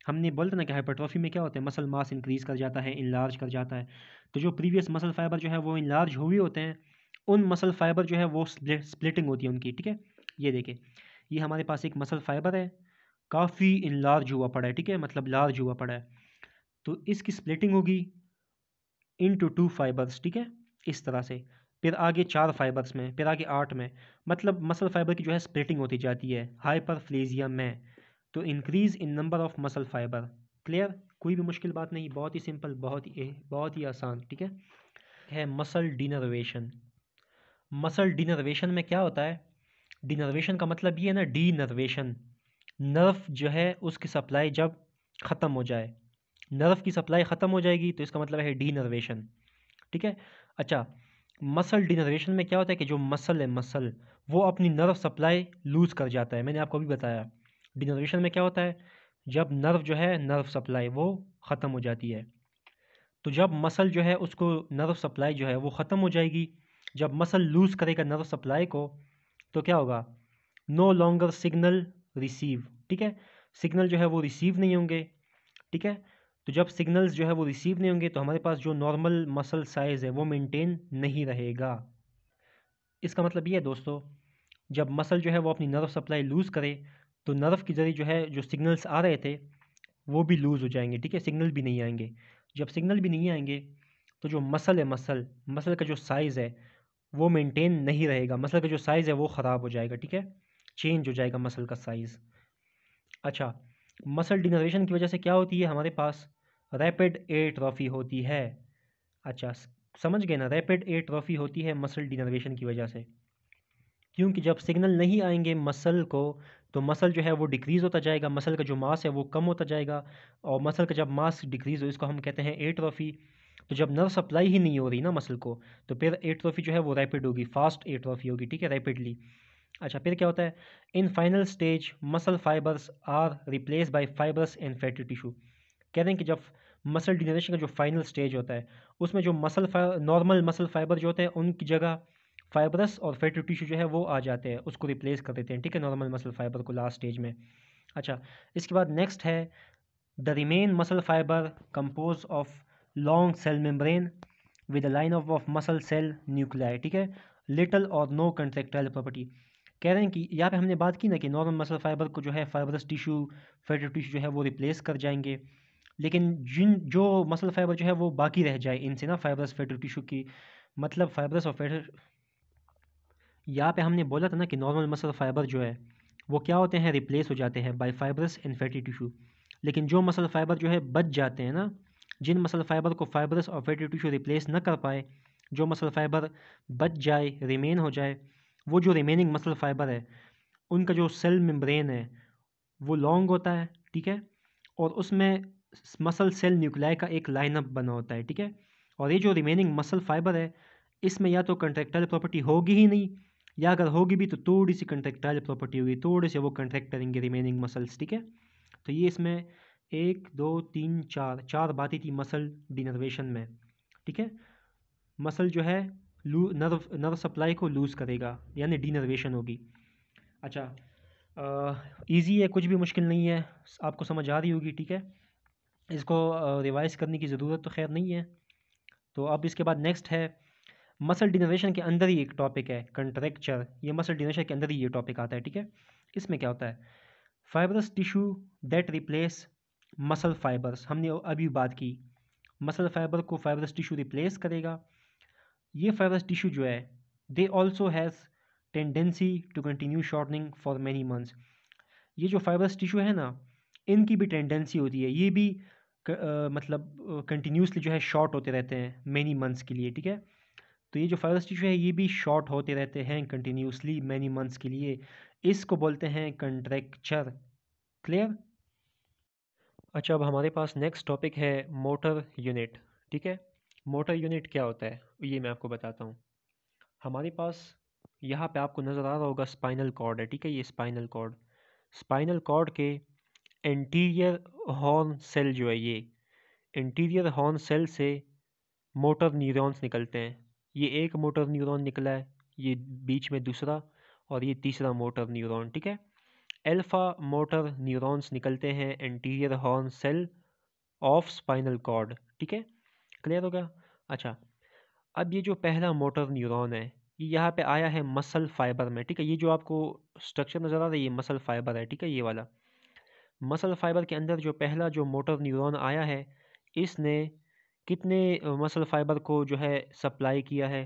हमने बोलते ना कि हाइपरट्रॉफी में क्या होता है, मसल मास इंक्रीज कर जाता है, इन लार्ज कर जाता है। तो जो प्रीवियस मसल फाइबर जो है वो इन लार्ज हुए होते हैं, उन मसल फाइबर जो है वो स्प्लिटिंग होती है उनकी, ठीक है। ये देखिए, ये हमारे पास एक मसल फाइबर है, काफ़ी इन लार्ज हुआ पड़ा है, ठीक है, मतलब लार्ज हुआ पड़ा है। तो इसकी स्प्लिटिंग होगी इनटू 2 फाइबर्स, ठीक है, इस तरह से। फिर आगे 4 फाइबर्स में, फिर आगे 8 में, मतलब मसल फाइबर की जो है स्प्लिटिंग होती जाती है हाइपरप्लेजिया में। तो increase in number of muscle fibre. Clear? कोई भी मुश्किल बात नहीं, बहुत ही सिंपल, बहुत ही आसान, ठीक है मसल डिनर्वेशन। मसल डिनर्वेशन में क्या होता है? डिनर्वेशन का मतलब ये है ना, डीनर्वेशन, नर्व जो है उसकी सप्लाई जब ख़त्म हो जाए, नर्व की सप्लाई ख़त्म हो जाएगी तो इसका मतलब है डीनर्वेशन, ठीक है। अच्छा, मसल डिनर्वेशन में क्या होता है कि जो मसल है, मसल वो अपनी नर्व सप्लाई लूज़ कर जाता है। मैंने आपको अभी बताया डिनर्वेशन में क्या होता है, जब नर्व जो है, नर्व सप्लाई वो ख़त्म हो जाती है। तो जब मसल जो है उसको नर्व सप्लाई जो है वो ख़त्म हो जाएगी, जब मसल लूज़ करेगा नर्व सप्लाई को, तो क्या होगा? नो लॉन्गर सिग्नल रिसीव, ठीक है, सिग्नल जो है वो रिसीव नहीं होंगे, ठीक है। तो जब सिग्नल्स जो है वो रिसीव नहीं होंगे तो हमारे पास जो नॉर्मल मसल साइज़ है वो मेंटेन नहीं रहेगा। इसका मतलब ये है दोस्तों, जब मसल जो है वो अपनी नर्व सप्लाई लूज़ करे तो नर्व के ज़रिए जो है जो सिग्नल्स आ रहे थे वो भी लूज़ हो जाएंगे, ठीक है, सिग्नल भी नहीं आएंगे। जब सिग्नल भी नहीं आएंगे तो जो मसल है, मसल मसल का जो साइज़ है वो मेंटेन नहीं रहेगा, मसल का जो साइज़ है वो ख़राब हो जाएगा, ठीक है, चेंज हो जाएगा मसल का साइज़। अच्छा, मसल डिनर्वेशन की वजह से क्या होती है हमारे पास? रैपिड एट्रोफी होती है। अच्छा, समझ गए ना, रैपिड एट्रोफी होती है मसल डिनर्वेशन की वजह से, क्योंकि जब सिग्नल नहीं आएंगे मसल को तो मसल जो है वो डिक्रीज़ होता जाएगा, मसल का जो मास है वो कम होता जाएगा, और मसल का जब मास डिक्रीज़ हो इसको हम कहते हैं एट्रोफी। तो जब नर्व सप्लाई ही नहीं हो रही ना मसल को, तो फिर एट्रोफी जो है वो रैपिड होगी, फास्ट एट्रोफी होगी, ठीक है, रैपिडली। अच्छा, फिर क्या होता है? In final stage muscle fibres are replace by fibres and fatty tissue. कह रहे हैं कि जब मसल डिनरेशन का जो फाइनल स्टेज होता है उसमें जो नॉर्मल मसल फाइबर जो होते हैं उनकी जगह फाइबरस और फैटी टिश्यू जो है वो आ जाते हैं, उसको रिप्लेस कर देते हैं, ठीक है, नॉर्मल मसल फाइबर को लास्ट स्टेज में। अच्छा, इसके बाद नेक्स्ट है the remain muscle fibre compose of long cell membrane with a line of muscle cell nuclei, ठीक है, लिटल और नो कंट्रेक्टाइल प्रॉपर्टी। कह रहे हैं कि यहाँ पे हमने बात की ना कि नॉर्मल मसल फाइबर को जो है फाइबरस टिश्यू, फैटी टिश्यू जो है वो रिप्लेस कर जाएंगे, लेकिन जिन जो मसल फाइबर जो है वो बाकी रह जाए इनसे ना, फाइबरस फैटी टिश्यू की, मतलब फाइबरस और फैटी, यहाँ पे हमने बोला था ना कि नॉर्मल मसल फाइबर जो है वो क्या होते हैं, रिप्लेस हो जाते हैं by fibrous and fatty tissue. लेकिन जो मसल फाइबर जो है बच जाते हैं ना, जिन मसल फाइबर को फाइबरस और फैटी टिश्यू रिप्लेस न कर पाए, जो मसल फाइबर बच जाए, रिमेन हो जाए, वो जो रिमेनिंग मसल फाइबर है उनका जो सेल मेम्ब्रेन है वो लॉन्ग होता है, ठीक है, और उसमें मसल सेल न्यूक्लियाई का एक लाइनअप बना होता है, ठीक है। और ये जो रिमेनिंग मसल फाइबर है इसमें या तो कंट्रेक्टाइल प्रॉपर्टी होगी ही नहीं, या अगर होगी भी तो थोड़ी सी कंट्रेक्टाइल प्रॉपर्टी होगी, थोड़े से वो कंट्रैक्ट करेंगे रिमेनिंग मसल्स, ठीक है। तो ये इसमें 1 2 3 4 बातें थी मसल डिनर्वेशन में, ठीक है। मसल जो है नर्व नर्व सप्लाई को लूज़ करेगा, यानी डिनर्वेशन होगी। अच्छा, इजी है, कुछ भी मुश्किल नहीं है, आपको समझ आ रही होगी, ठीक है। इसको रिवाइज करने की ज़रूरत तो खैर नहीं है। तो अब इसके बाद नेक्स्ट है मसल डिनरेशन के अंदर ही एक टॉपिक है कंट्रेक्चर, ये मसल डिनरेशन के अंदर ही ये टॉपिक आता है, ठीक है। इसमें क्या होता है, fibrous tissue that replace muscle fibres, हमने अभी बात की, मसल फाइबर को फाइबरस टिश्यू रिप्लेस करेगा। ये फाइबरस टिश्यू जो है they also has tendency to continue shortening for many months. ये जो फाइबरस टिश्यू है ना, इनकी भी टेंडेंसी होती है, ये भी मतलब कंटिन्यूसली जो है शॉर्ट होते रहते हैं मैनी मंथ्स के लिए, ठीक है। तो ये जो फाइबरस टिश्यू है ये भी शॉर्ट होते रहते हैं कंटिन्यूसली मैनी मंथ्स के लिए, इसको बोलते हैं कंट्रेक्चर। क्लियर। अच्छा, अब हमारे पास नेक्स्ट टॉपिक है मोटर यूनिट, ठीक है। मोटर यूनिट क्या होता है ये मैं आपको बताता हूँ। हमारे पास यहाँ पे आपको नज़र आ रहा होगा स्पाइनल कॉर्ड है, ठीक है, ये स्पाइनल कॉर्ड, स्पाइनल कॉर्ड के एंटीरियर हॉर्न सेल जो है, ये एंटीरियर हॉर्न सेल से मोटर न्यूरॉन्स निकलते हैं। ये एक मोटर न्यूरॉन निकला है, ये बीच में दूसरा, और ये तीसरा मोटर न्यूरॉन, ठीक है। अल्फा मोटर न्यूरॉन्स निकलते हैं anterior horn cell of spinal cord, ठीक है। क्लियर हो गया। अच्छा, अब ये जो पहला मोटर न्यूरॉन है ये यहाँ पे आया है मसल फाइबर में, ठीक है। ये जो आपको स्ट्रक्चर नज़र आ रहा है ये मसल फाइबर है, ठीक है, ये वाला मसल फाइबर के अंदर जो पहला जो मोटर न्यूरॉन आया है, इसने कितने मसल फाइबर को जो है सप्लाई किया है,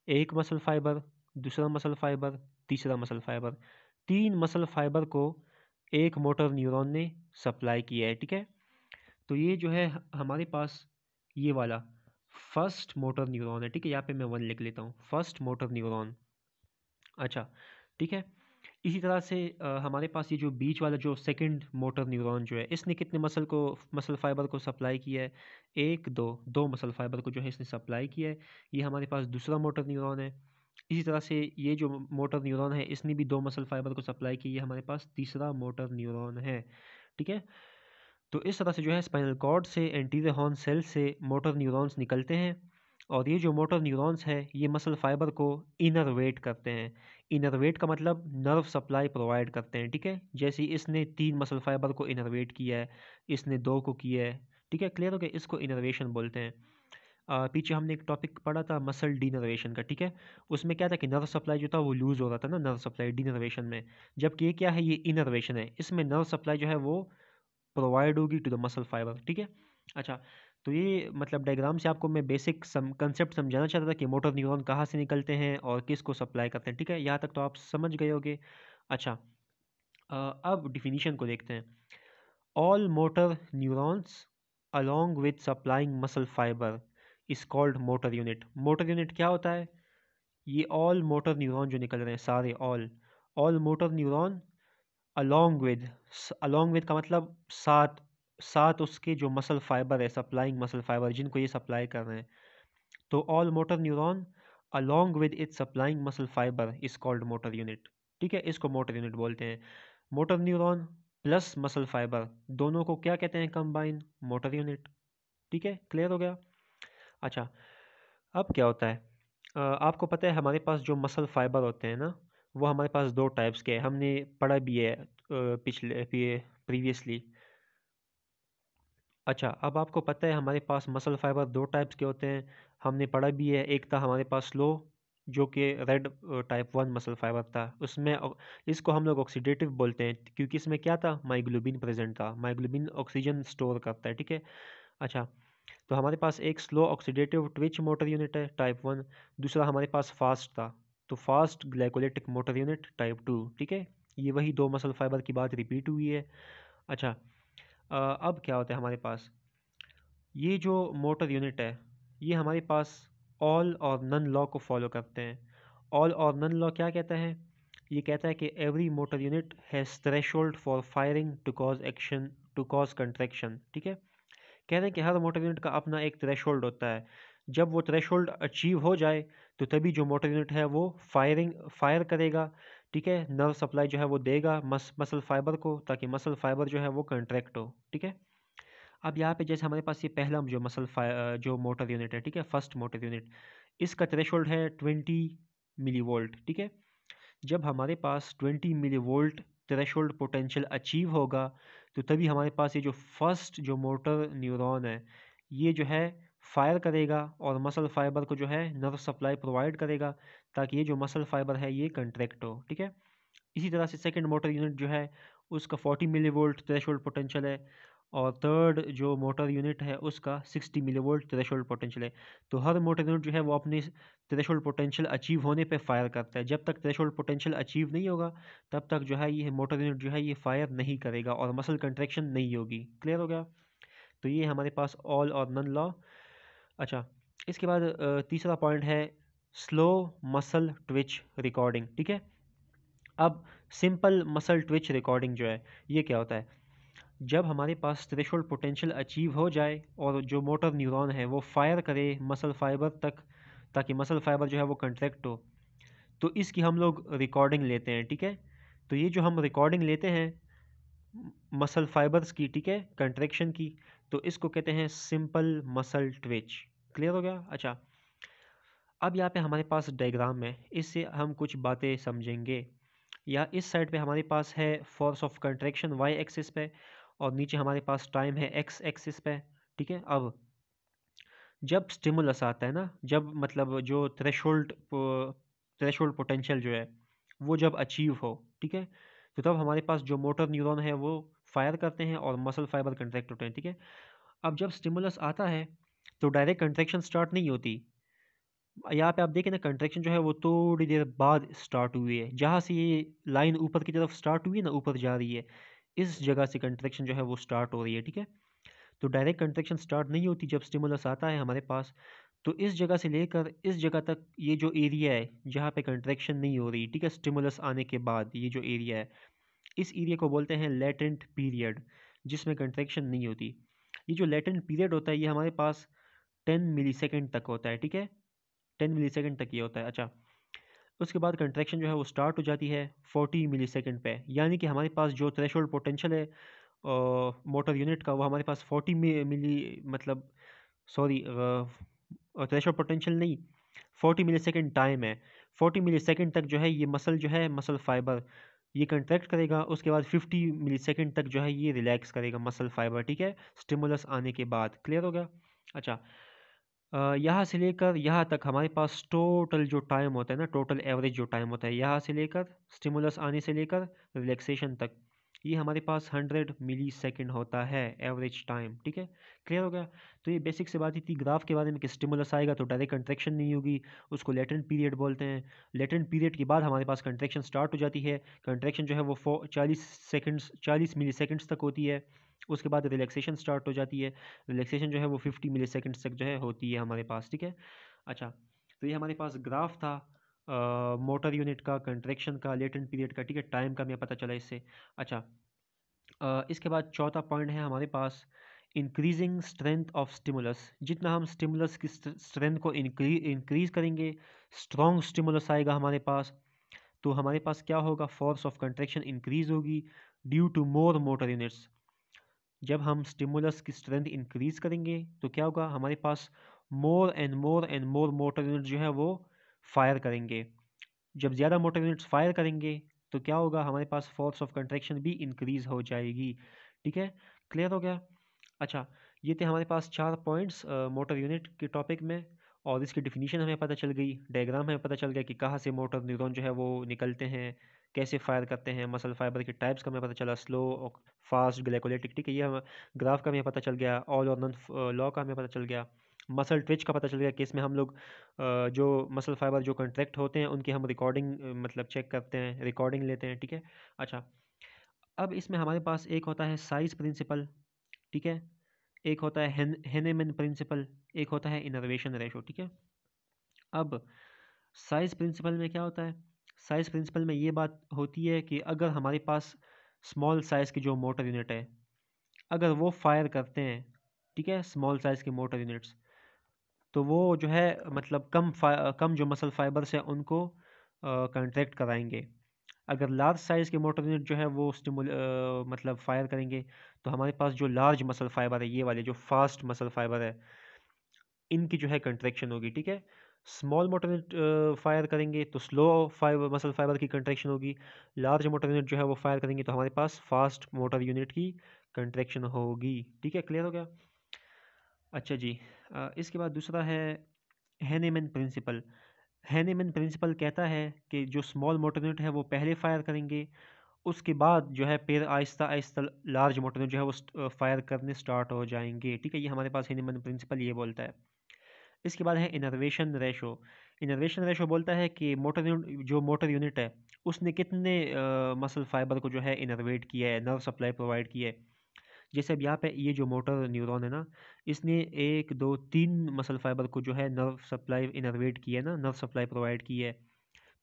एक मसल फाइबर, दूसरा मसल फाइबर, तीसरा मसल फाइबर, तीन मसल फाइबर को एक मोटर न्यूरॉन ने सप्लाई किया है, ठीक है। तो ये जो है हमारे पास ये वाला फर्स्ट मोटर न्यूरॉन है, ठीक है, यहाँ पे मैं 1 लिख लेता हूँ, फर्स्ट मोटर न्यूरॉन। अच्छा, ठीक है। इसी तरह से हमारे पास ये जो बीच वाला जो सेकंड मोटर न्यूरॉन जो है, इसने कितने मसल फाइबर को सप्लाई किया है, एक दो, दो मसल फाइबर को जो है इसने सप्लाई किया है। ये हमारे पास दूसरा मोटर न्यूरॉन है। इसी तरह से ये जो मोटर न्यूरॉन है इसने भी दो मसल फाइबर को सप्लाई की है, हमारे पास तीसरा मोटर न्यूरॉन है, ठीक है। तो इस तरह से जो है स्पाइनल कॉर्ड से एंटीरियर हॉर्न सेल से मोटर न्यूरॉन्स निकलते हैं, और ये जो मोटर न्यूरॉन्स है ये मसल फाइबर को इनरवेट करते हैं। इनरवेट का मतलब नर्व सप्लाई प्रोवाइड करते हैं, ठीक है। जैसे इसने तीन मसल फाइबर को इनरवेट किया है, इसने दो को किया है, ठीक है। क्लियर हो गया, इसको इनरवेशन बोलते हैं। पीछे हमने एक टॉपिक पढ़ा था मसल डीनर्वेशन का, ठीक है। उसमें क्या था कि नर्व सप्लाई जो था वो लूज़ हो रहा था ना, नर्व सप्लाई डीनर्वेशन में, जबकि ये क्या है, ये इनरवेशन है, इसमें नर्व सप्लाई जो है वो प्रोवाइड होगी टू द मसल फाइबर, ठीक है। अच्छा, तो ये मतलब डायग्राम से आपको मैं बेसिक कंसेप्ट समझाना चाहता था कि मोटर न्यूरॉन कहाँ से निकलते हैं और किसको सप्लाई करते हैं, ठीक है। यहाँ तक तो आप समझ गए होगे। अच्छा, अब डिफिनीशन को देखते हैं। All motor neurons along with supplying muscle fiber is called motor unit। Motor unit क्या होता है, ये ऑल मोटर न्यूरॉन जो निकल रहे हैं सारे, all motor neuron along with का मतलब साथ, साथ उसके जो मसल फाइबर है, सप्लाइंग मसल फाइबर जिनको ये सप्लाई कर रहे हैं, तो all motor neuron along with its supplying muscle fiber is called motor unit, ठीक है, इसको मोटर यूनिट बोलते हैं। Motor neuron plus muscle fibre दोनों को क्या कहते हैं, कंबाइन मोटर यूनिट, ठीक है। क्लियर हो गया। अच्छा, अब क्या होता है, आपको पता है हमारे पास जो मसल फाइबर होते हैं ना, वो हमारे पास दो टाइप्स के हैं, हमने पढ़ा भी है पिछले प्रीवियसली। अच्छा, अब आपको पता है हमारे पास मसल फाइबर दो टाइप्स के होते हैं, हमने पढ़ा भी है। एक था हमारे पास स्लो, जो कि रेड टाइप 1 मसल फाइबर था, उसमें इसको हम लोग ऑक्सीडेटिव बोलते हैं, क्योंकि इसमें क्या था, माइग्लोबिन प्रेजेंट था, माइग्लोबिन ऑक्सीजन स्टोर करता है, ठीक है। अच्छा, तो हमारे पास एक slow oxidative Twitch motor unit है टाइप 1, दूसरा हमारे पास फास्ट था, तो fast glycolytic motor unit type 2, ठीक है। ये वही दो मसल फाइबर की बात रिपीट हुई है। अच्छा, अब क्या होता है हमारे पास, ये जो मोटर यूनिट है ये हमारे पास ऑल और नन लॉ को फॉलो करते हैं। ऑल और नन लॉ क्या कहता है, ये कहता है कि every motor unit has threshold for firing to cause action to cause contraction, ठीक है। कह रहे हैं कि हर मोटर यूनिट का अपना एक थ्रेशोल्ड होता है, जब वो थ्रेशोल्ड अचीव हो जाए तो तभी जो मोटर यूनिट है वो फायर करेगा, ठीक है, नर्व सप्लाई जो है वो देगा मसल फाइबर को, ताकि मसल फाइबर जो है वो कंट्रैक्ट हो, ठीक है। अब यहाँ पे जैसे हमारे पास ये पहला जो जो मोटर यूनिट है, ठीक है, फर्स्ट मोटर यूनिट, इसका थ्रेशोल्ड है 20 मिली वोल्ट, ठीक है। जब हमारे पास 20 millivolt threshold potential achieve होगा तो तभी हमारे पास ये जो फर्स्ट जो मोटर न्यूरॉन है ये जो है फायर करेगा और मसल फाइबर को जो है नर्व सप्लाई प्रोवाइड करेगा ताकि ये जो मसल फाइबर है ये कंट्रैक्ट हो, ठीक है। इसी तरह से सेकंड मोटर यूनिट जो है उसका 40 मिलीवोल्ट थ्रेशोल्ड पोटेंशियल है और थर्ड जो मोटर यूनिट है उसका 60 मिलीवोल्ट थ्रेशोल्ड पोटेंशियल है। तो हर मोटर यूनिट जो है वो अपने थ्रेशोल्ड पोटेंशियल अचीव होने पे फायर करता है। जब तक थ्रेशोल्ड पोटेंशियल अचीव नहीं होगा तब तक जो है ये मोटर यूनिट जो है ये फायर नहीं करेगा और मसल कंट्रैक्शन नहीं होगी। क्लियर हो गया? तो ये हमारे पास ऑल और नन लॉ। अच्छा, इसके बाद तीसरा पॉइंट है स्लो मसल ट्विच रिकॉर्डिंग, ठीक है। अब सिंपल मसल ट्विच रिकॉर्डिंग जो है ये क्या होता है, जब हमारे पास थ्रेशोल्ड पोटेंशियल अचीव हो जाए और जो मोटर न्यूरॉन है वो फायर करे मसल फाइबर तक ताकि मसल फाइबर जो है वो कंट्रैक्ट हो, तो इसकी हम लोग रिकॉर्डिंग लेते हैं, ठीक है। तो ये जो हम रिकॉर्डिंग लेते हैं मसल फाइबर्स की, ठीक है, कंट्रैक्शन की, तो इसको कहते हैं सिंपल मसल ट्विच। क्लियर हो गया? अच्छा, अब यहाँ पे हमारे पास डायग्राम है, इससे हम कुछ बातें समझेंगे। या इस साइड पे हमारे पास है force of contraction Y axis पे और नीचे हमारे पास टाइम है एक्स एक्सिस पे, ठीक है। अब जब स्टिमुलस आता है ना, जब मतलब जो थ्रेशोल्ड पोटेंशियल जो है वो जब अचीव हो, ठीक है, तो तब हमारे पास जो मोटर न्यूरॉन है वो फायर करते हैं और मसल फाइबर कंट्रैक्ट होते हैं, ठीक है। अब जब स्टिमुलस आता है तो डायरेक्ट कंट्रैक्शन स्टार्ट नहीं होती। यहाँ पे आप देखें ना, कंट्रैक्शन जो है वो थोड़ी देर बाद स्टार्ट हुई है। जहाँ से ये लाइन ऊपर की तरफ स्टार्ट हुई है ना, ऊपर जा रही है, इस जगह से कंट्रैक्शन जो है वो स्टार्ट हो रही है, ठीक है। तो डायरेक्ट कंट्रैक्शन स्टार्ट नहीं होती जब स्टिमुलस आता है हमारे पास। तो इस जगह से लेकर इस जगह तक ये जो एरिया है जहाँ पे कंट्रैक्शन नहीं हो रही, ठीक है, स्टिमुलस आने के बाद ये जो एरिया है, इस एरिया को बोलते हैं लेटेंट पीरियड, जिसमें कंट्रैक्शन नहीं होती। ये जो लेटेंट पीरियड होता है ये हमारे पास 10 मिली सेकेंड तक होता है, ठीक है। 10 मिली सेकेंड तक ये होता है। अच्छा, उसके बाद कंट्रैक्शन जो है वो स्टार्ट हो जाती है 40 मिली सेकेंड पे, यानी कि हमारे पास जो थ्रेशोल्ड पोटेंशियल है मोटर यूनिट का वो हमारे पास 40 मिली मतलब सॉरी थ्रेशोल्ड पोटेंशियल नहीं, 40 मिली सेकेंड टाइम है। 40 मिली सेकेंड तक जो है ये मसल जो है मसल फाइबर ये कंट्रैक्ट करेगा, उसके बाद 50 मिली सेकेंड तक जो है ये रिलैक्स करेगा मसल फाइबर, ठीक है, स्टिमुलस आने के बाद। क्लियर हो गया? अच्छा, यहाँ से लेकर यहाँ तक हमारे पास टोटल जो टाइम होता है ना, टोटल एवरेज जो टाइम होता है यहाँ से लेकर स्टिमुलस आने से लेकर रिलैक्सेशन तक, ये हमारे पास 100 मिली सेकेंड होता है एवरेज टाइम, ठीक है। क्लियर हो गया? तो ये बेसिक से बात ही थी ग्राफ के बारे में कि स्टिमुलस आएगा तो डायरेक्ट कंट्रैक्शन नहीं होगी, उसको लेटेंट पीरियड बोलते हैं। लेटेंट पीरियड के बाद हमारे पास कंट्रैक्शन स्टार्ट हो जाती है। कंट्रैक्शन जो है वो 40 मिली सेकेंड्स तक होती है। उसके बाद रिलैक्सेशन स्टार्ट हो जाती है। रिलैक्सेशन जो है वो 50 मिली सेकेंड्स तक जो है होती है हमारे पास, ठीक है। अच्छा, तो ये हमारे पास ग्राफ था मोटर यूनिट का, कंट्रैक्शन का, लेटेंट पीरियड का, ठीक है, टाइम का हमें पता चला इससे। अच्छा, इसके बाद चौथा पॉइंट है हमारे पास इंक्रीजिंग स्ट्रेंथ ऑफ स्टिमुलस। जितना हम स्टिमुलस की स्ट्रेंथ को इंक्रीज करेंगे, स्ट्रॉन्ग स्टिमुलस आएगा हमारे पास, तो हमारे पास क्या होगा, फोर्स ऑफ कंट्रैक्शन इंक्रीज होगी due to more motor units. जब हम स्टिमुलस की स्ट्रेंथ इंक्रीज करेंगे तो क्या होगा, हमारे पास more and more and more motor unit जो है वो फायर करेंगे। जब ज़्यादा मोटर यूनिट्स फायर करेंगे तो क्या होगा, हमारे पास फोर्स ऑफ कंट्रैक्शन भी इंक्रीज हो जाएगी, ठीक है। क्लियर हो गया? अच्छा, ये थे हमारे पास 4 पॉइंट्स मोटर यूनिट के टॉपिक में, और इसकी डिफिनीशन हमें पता चल गई, डायग्राम हमें पता चल गया कि कहाँ से मोटर न्यूरॉन जो है वो निकलते हैं, कैसे फायर करते हैं, मसल फाइबर के टाइप्स का हमें पता चला, स्लो और फास्ट, ग्लाइकोलाइटिक, ठीक है, ये हमें ग्राफ का हमें पता चल गया, ऑल और नन लॉ का हमें पता चल गया, मसल ट्विच का पता चल गया कि इसमें हम लोग जो मसल फाइबर जो कंट्रैक्ट होते हैं उनकी हम रिकॉर्डिंग मतलब चेक करते हैं, रिकॉर्डिंग लेते हैं, ठीक है। अच्छा, अब इसमें हमारे पास एक होता है साइज प्रिंसिपल, ठीक है, एक होता है हेनेमन प्रिंसिपल, एक होता है इनर्वेशन रेशो, ठीक है। अब साइज प्रिंसिपल में क्या होता है, साइज प्रिंसिपल में ये बात होती है कि अगर हमारे पास स्मॉल साइज़ की जो मोटर यूनिट है अगर वो फायर करते हैं, ठीक है, स्मॉल साइज़ के मोटर यूनिट्स, तो वो जो है मतलब कम जो मसल फाइबर्स हैं उनको कंट्रैक्ट कराएंगे। अगर लार्ज साइज़ के मोटर यूनिट जो है वो मतलब फायर करेंगे तो हमारे पास जो लार्ज मसल फाइबर है, ये वाले जो फास्ट मसल फाइबर है, इनकी जो है कंट्रैक्शन होगी, ठीक है। स्मॉल मोटर यूनिट फायर करेंगे तो स्लो फाइबर मसल फाइबर की कंट्रैक्शन होगी। लार्ज मोटर यूनिट जो है वो फायर करेंगे तो हमारे पास फास्ट मोटर यूनिट की कंट्रैक्शन होगी, ठीक है। क्लियर हो गया? अच्छा जी। इसके बाद दूसरा है हैनेमन प्रिंसिपल। हैनेमन प्रिंसिपल कहता है कि जो स्मॉल मोटर यूनिट है वो पहले फायर करेंगे, उसके बाद जो है फिर Aahista Aahista large motor unit जो है वो फायर करने स्टार्ट हो जाएंगे। ठीक है, ये हमारे पास हैनेमन प्रिंसिपल ये बोलता है। इसके बाद है इनर्वेशन रेशो। इनर्वेशन रेशो बोलता है कि मोटर यूनिट है उसने कितने मसल फाइबर को जो है इनर्वेट किया है, नर्व सप्लाई प्रोवाइड किया है। जैसे अब यहाँ पे ये जो मोटर न्यूरॉन है ना, इसने 1 2 3 मसल फाइबर को जो है नर्व सप्लाई इनर्वेट किया है ना, नर्व सप्लाई प्रोवाइड की है,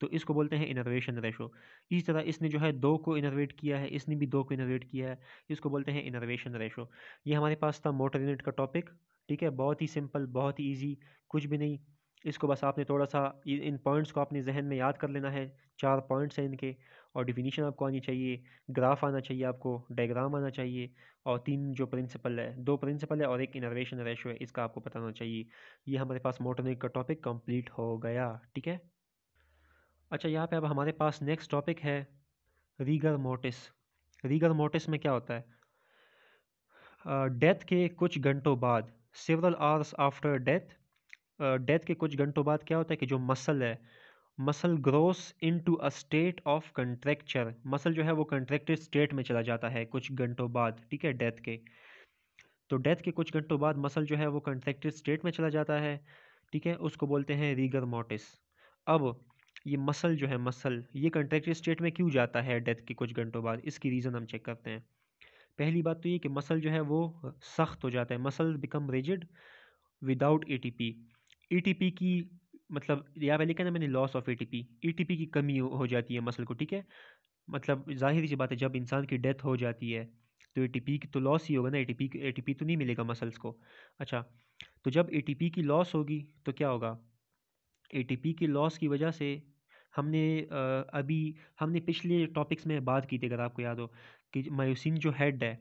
तो इसको बोलते हैं इनर्वेशन रेशो। इसी तरह इसने जो है 2 को इनर्वेट किया है, इसने भी 2 को इनर्वेट किया है, इसको बोलते हैं इनर्वेशन रेशो। ये हमारे पास था मोटर यूनिट का टॉपिक। ठीक है, बहुत ही सिंपल, बहुत ही ईजी, कुछ भी नहीं। इसको बस आपने थोड़ा सा इन पॉइंट्स को अपने जहन में याद कर लेना है। 4 पॉइंट्स हैं इनके, और डिफिनीशन आपको आनी चाहिए, ग्राफ आना चाहिए, आपको डायग्राम आना चाहिए, और 3 जो प्रिंसिपल है, 2 प्रिंसिपल है और 1 इनर्वेशन रेशो है, इसका आपको पता होना चाहिए। ये हमारे पास मोटर यूनिट का टॉपिक कंप्लीट हो गया। ठीक है। अच्छा, यहाँ पे अब हमारे पास नेक्स्ट टॉपिक है रीगर मोर्टिस। रीगर मोर्टिस में क्या होता है? डेथ के कुछ घंटों बाद, several hours after death, death के कुछ घंटों बाद क्या होता है कि जो मसल है, muscle grows into a state of contracture. Muscle जो है वो कंट्रैक्टेड स्टेट में चला जाता है कुछ घंटों बाद। ठीक है, डेथ के, तो डेथ के कुछ घंटों बाद मसल जो है वो कंट्रैक्टेड स्टेट में चला जाता है। ठीक है, उसको बोलते हैं रीगर मोर्टिस। अब ये मसल जो है, मसल ये कंट्रैक्टेड स्टेट में क्यों जाता है डेथ के कुछ घंटों बाद, इसकी रीज़न हम चेक करते हैं। पहली बात तो ये कि मसल जो है वो सख्त हो जाता है, muscle become rigid without ATP. ATP की मतलब यहाँ पे लिखा है ना मैंने, लॉस ऑफ एटीपी, एटीपी की कमी हो जाती है मसल को। ठीक है, मतलब जाहिर सी बात है, जब इंसान की डेथ हो जाती है तो एटीपी की तो लॉस ही होगा ना, एटीपी तो नहीं मिलेगा मसल्स को। अच्छा, तो जब एटीपी की लॉस होगी तो क्या होगा? एटीपी की लॉस की वजह से हमने अभी हमने पिछले टॉपिक्स में बात की थी, अगर आपको याद हो, कि मायोसिन जो हेड है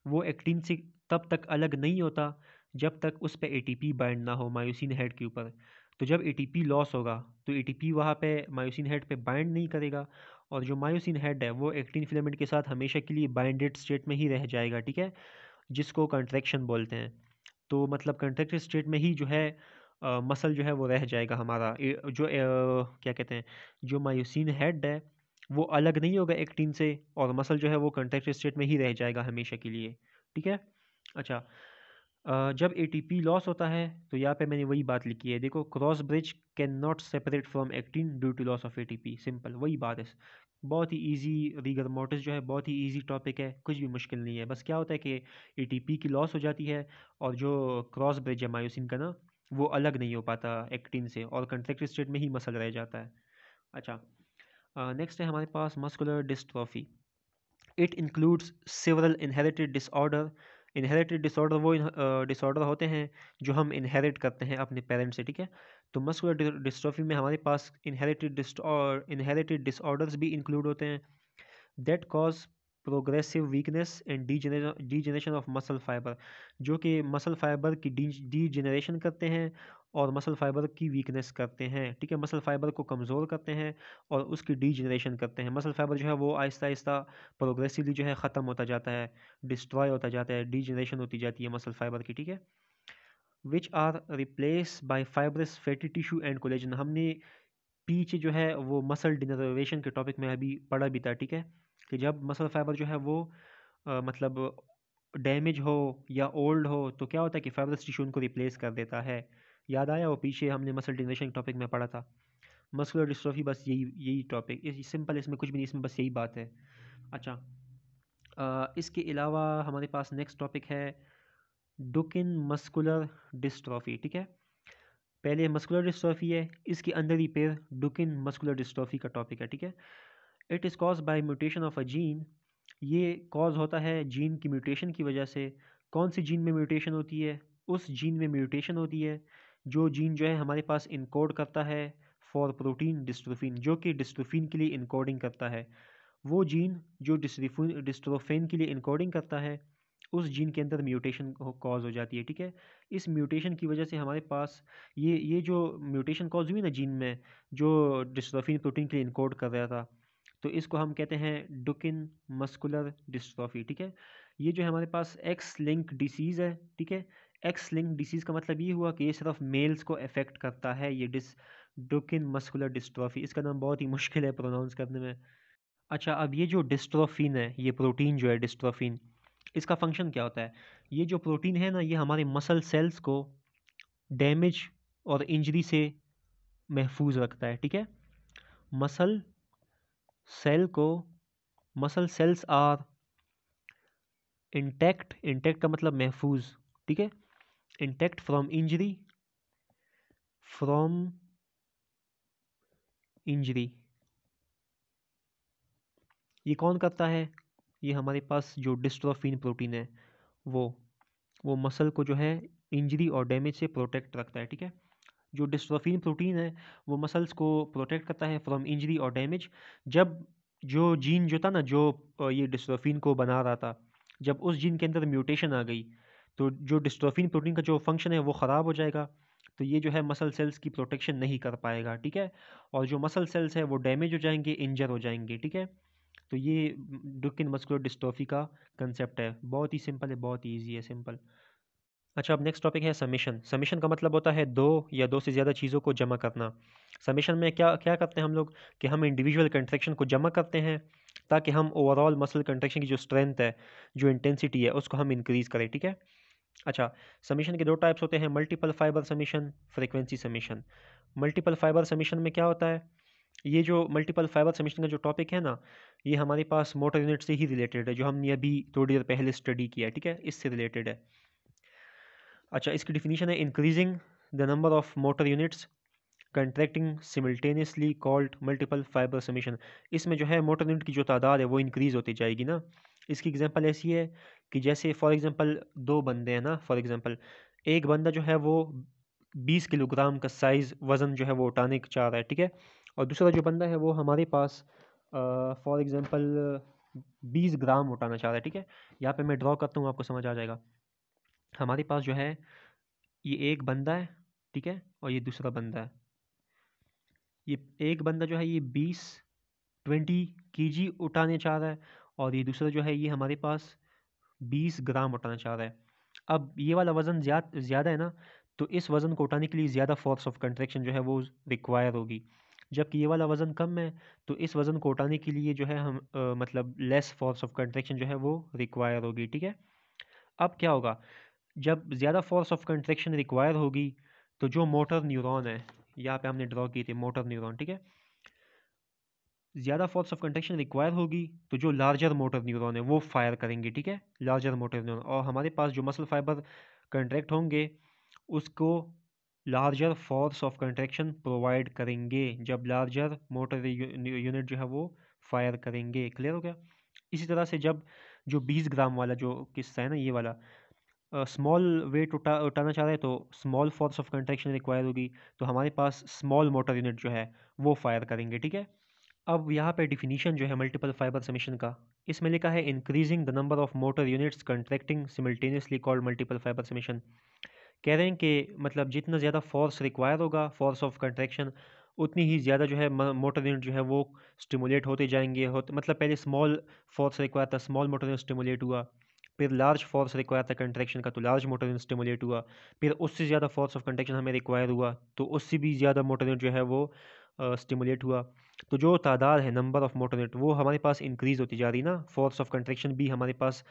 वो एक्टिन से तब तक अलग नहीं होता जब तक उस पर एटीपी बाइंड ना हो मायोसिन हेड के ऊपर। तो जब एटीपी लॉस होगा तो एटीपी वहाँ पे मायोसिन हेड पे बाइंड नहीं करेगा, और जो मायोसिन हेड है वो एक्टिन फिलामेंट के साथ हमेशा के लिए बाइंडेड स्टेट में ही रह जाएगा। ठीक है, जिसको कंट्रैक्शन बोलते हैं। तो मतलब कंट्रैक्टेड स्टेट में ही जो है मसल जो है वो रह जाएगा हमारा, क्या कहते हैं, जो मायोसिन हेड है वो अलग नहीं होगा एक्टिन से, और मसल जो है वो कंट्रैक्टेड स्टेट में ही रह जाएगा हमेशा के लिए। ठीक है। अच्छा, जब एटीपी लॉस होता है तो यहाँ पे मैंने वही बात लिखी है, देखो, cross bridge can not separate from actin due to loss of ATP. Simple वही बात है, बहुत ही इजी। रीगर मोर्टिस जो है बहुत ही इजी टॉपिक है, कुछ भी मुश्किल नहीं है। बस क्या होता है कि एटीपी की लॉस हो जाती है, और जो क्रॉस ब्रिज है मायोसिन का ना, वो अलग नहीं हो पाता एक्टिन से, और कंट्रैक्टेड स्टेट में ही मसल रह जाता है। अच्छा, नेक्स्ट है हमारे पास muscular dystrophy. It includes several inherited disorder. Inherited disorder वो डिसऑर्डर होते हैं जो हम इनहेरिट करते हैं अपने पेरेंट्स से। ठीक है, तो मस्कुलर डिस्ट्रॉफी में हमारे पास इनहेरिटेड डिसऑर्डर्स भी इंक्लूड होते हैं, that cause progressive weakness and degeneration of muscle fibre, जो कि मसल फाइबर की डीजनरेशन करते हैं और मसल फाइबर की वीकनेस करते हैं। ठीक है, मसल फाइबर को कमज़ोर करते हैं और उसकी डीजनरेशन करते हैं। मसल फाइबर जो है वो आहिस्ता आहिस्ता प्रोग्रेसिवली जो है ख़त्म होता जाता है, डिस्ट्रॉय होता जाता है, डीजनरेशन होती जाती है मसल फाइबर की। ठीक है, which are replace by fibrous fatty tissue and collagen. हमने पीछे जो है वो मसल डिनर्वेशन के टॉपिक में अभी पढ़ा भी था। ठीक है, कि जब मसल फाइबर जो है वो मतलब डैमेज हो या ओल्ड हो तो क्या होता है कि फाइब्रस टिश्यू उनको रिप्लेस कर देता है। याद आया वो पीछे हमने मसल डिनर्वेशन टॉपिक में पढ़ा था। मस्कुलर डिस्ट्रॉफी बस यही यही टॉपिक, इस सिंपल, इसमें कुछ भी नहीं, इसमें बस यही बात है। अच्छा, इसके अलावा हमारे पास नेक्स्ट टॉपिक है डुकिन मस्कुलर डिस्ट्रॉफी। ठीक है, पहले मस्कुलर डिस्ट्रॉफी है, इसके अंदर ही फिर डुकिन मस्कुलर डिस्ट्रॉफी का टॉपिक है। ठीक है, it is cause by mutation of a gene. ये कॉज होता है जीन की म्यूटेशन की वजह से। कौन सी जीन में म्यूटेशन होती है? उस जीन में म्यूटेशन होती है जो जीन जो है हमारे पास इनकोड करता है फॉर प्रोटीन डिस्ट्रोफिन, जो कि डिस्ट्रोफिन के लिए इनकोडिंग करता है। वो जीन जो डिस्ट्रोफिन के लिए इनकोडिंग करता है, उस जीन के अंदर म्यूटेशन कॉज हो जाती है। ठीक है, इस म्यूटेशन की वजह से हमारे पास ये जो म्यूटेशन कॉज हुई ना जीन में, जो डिस्ट्रोफिन प्रोटीन के लिए इनकोड कर रहा था, तो इसको हम कहते हैं डुकिन मस्कुलर डिस्ट्रॉफी। ठीक है, ये जो है हमारे पास एक्स लिंक डिसीज़ है, ठीक है। एक्स लिंक डिसीज़ का मतलब ये हुआ कि ये सिर्फ मेल्स को अफेक्ट करता है, ये डुकिन मस्कुलर डिस्ट्रॉफी। इसका नाम बहुत ही मुश्किल है प्रोनाउंस करने में। अच्छा, अब ये जो डिस्ट्रोफिन है, ये प्रोटीन जो है डिस्ट्रोफिन, इसका फंक्शन क्या होता है? ये जो प्रोटीन है ना, ये हमारे मसल सेल्स को डैमेज और इंजरी से महफूज रखता है, ठीक है। मसल सेल को muscle cells are intact, intact का मतलब महफूज, ठीक है। Intact from injury, from injury. ये कौन करता है? ये हमारे पास जो डिस्ट्रोफिन प्रोटीन है, वो वो मसल को जो है इंजरी और डैमेज से प्रोटेक्ट रखता है, ठीक है। जो डिस्ट्रोफिन प्रोटीन है वो मसल्स को प्रोटेक्ट करता है फ्रॉम इंजरी और डैमेज। जब जो जीन जो था ना, जो ये डिस्ट्रोफिन को बना रहा था, जब उस जीन के अंदर म्यूटेशन आ गई, तो जो डिस्ट्रोफिन प्रोटीन का जो फंक्शन है वो ख़राब हो जाएगा। तो ये जो है मसल सेल्स की प्रोटेक्शन नहीं कर पाएगा, ठीक है। और जो मसल सेल्स है वो डैमेज हो जाएंगे, इंजर हो जाएंगे, ठीक है। तो ये डुकिन मस्कुलर डिस्ट्रोफी का कंसेप्ट है। बहुत ही सिंपल है, बहुत ही ईजी है, सिंपल। अच्छा, अब नेक्स्ट टॉपिक है समेशन। समेशन का मतलब होता है दो या दो से ज़्यादा चीज़ों को जमा करना। समेशन में क्या क्या करते हैं हम लोग, कि हम इंडिविजुअल कंट्रैक्शन को जमा करते हैं ताकि हम ओवरऑल मसल कंट्रैक्शन की जो स्ट्रेंथ है, जो इंटेंसिटी है, उसको हम इंक्रीज़ करें, ठीक है। अच्छा, समेशन के दो टाइप्स होते हैं, multiple fibre summation, frequency summation. Multiple fibre summation में क्या होता है? ये जो मल्टीपल फाइबर समेशन का जो टॉपिक है ना, ये हमारे पास मोटर यूनिट से ही रिलेटेड है, जो हमने अभी थोड़ी देर पहले स्टडी किया है, ठीक है, इससे रिलेटेड है। अच्छा, इसकी डिफिनीशन है increasing the number of motor units contracting simultaneously called multiple fibre summation. इसमें जो है मोटर यूनिट की जो तादाद है वो इंक्रीज़ होती जाएगी ना। इसकी एग्जांपल ऐसी है कि जैसे फॉर एग्जांपल दो बंदे हैं ना, फॉर एग्जांपल एक बंदा जो है वो 20 किलोग्राम का साइज़ वज़न जो है वो उठाने चाह रहा है, ठीक है। और दूसरा जो बंदा है वो हमारे पास फॉर एग्जांपल 20 ग्राम उठाना चाह रहा है, ठीक है। यहाँ पे मैं ड्रॉ करता हूँ, आपको समझ आ जाएगा। हमारे पास जो है ये एक बंदा है, ठीक है, और ये दूसरा बंदा है। ये एक बंदा जो है ये 20 केजी उठाने चाह रहा है, और ये दूसरा जो है ये हमारे पास 20 ग्राम उठाना चाह रहा है। अब ये वाला वज़न ज़्यादा है ना, तो इस वज़न को उठाने के लिए ज़्यादा फोर्स ऑफ कंट्रैक्शन जो है वो रिक्वायर होगी। जबकि ये वाला वज़न कम है, तो इस वज़न को उठाने के लिए जो है हम मतलब लेस फोर्स ऑफ कंट्रैक्शन जो है वो रिक्वायर होगी, ठीक है। अब क्या होगा, जब ज़्यादा फोर्स ऑफ कंट्रैक्शन रिक्वायर होगी, तो जो मोटर न्यूरॉन है, यहाँ पे हमने ड्रॉ की थी मोटर न्यूरॉन, ठीक है। ज़्यादा फोर्स ऑफ कंट्रैक्शन रिक्वायर होगी, तो जो लार्जर मोटर न्यूरॉन है वो फायर करेंगे, ठीक है, लार्जर मोटर न्यूरॉन। और हमारे पास जो मसल फाइबर कंट्रैक्ट होंगे उसको larger force of contraction provide करेंगे, जब लार्जर मोटर यूनिट जो है वो फायर करेंगे। क्लियर हो गया? इसी तरह से जब जो 20 ग्राम वाला जो किस्सा है ना, ये वाला स्मॉल वेट उठाना चाह रहे हैं, तो small force of contraction require होगी, तो हमारे पास स्मॉल मोटर यूनिट जो है वो फायर करेंगे, ठीक है। अब यहाँ पे डिफिनीशन जो है मल्टीपल फाइबर समेशन का, इसमें लिखा है increasing the number of motor units contracting simultaneously called multiple fibre summation. कह रहे हैं कि मतलब जितना ज़्यादा फोर्स रिक्वायर होगा, फोर्स ऑफ कंट्रैक्शन, उतनी ही ज़्यादा जो है मोटर यूनिट जो है वो स्टिमुलेट होते जाएंगे। मतलब पहले स्मॉल फोर्स रिक्वायर था, स्मॉल मोटर यूनिट स्टिमुलेट हुआ, फिर लार्ज फोर्स रिक्वायर था कंट्रैक्शन का, तो लार्ज मोटर यूनिट स्टिमुलेट हुआ, फिर उससे ज़्यादा फोर्स ऑफ कंट्रैक्शन हमें रिक्वायर हुआ, तो उससे भी ज़्यादा मोटर यूनिट जो है वो स्टिमुलेट हुआ। तो जो तादाद है, नंबर ऑफ मोटर यूनिट, वो हमारे पास इंक्रीज़ होती जा रही है ना, फोर्स ऑफ कंट्रैक्शन भी हमारे पास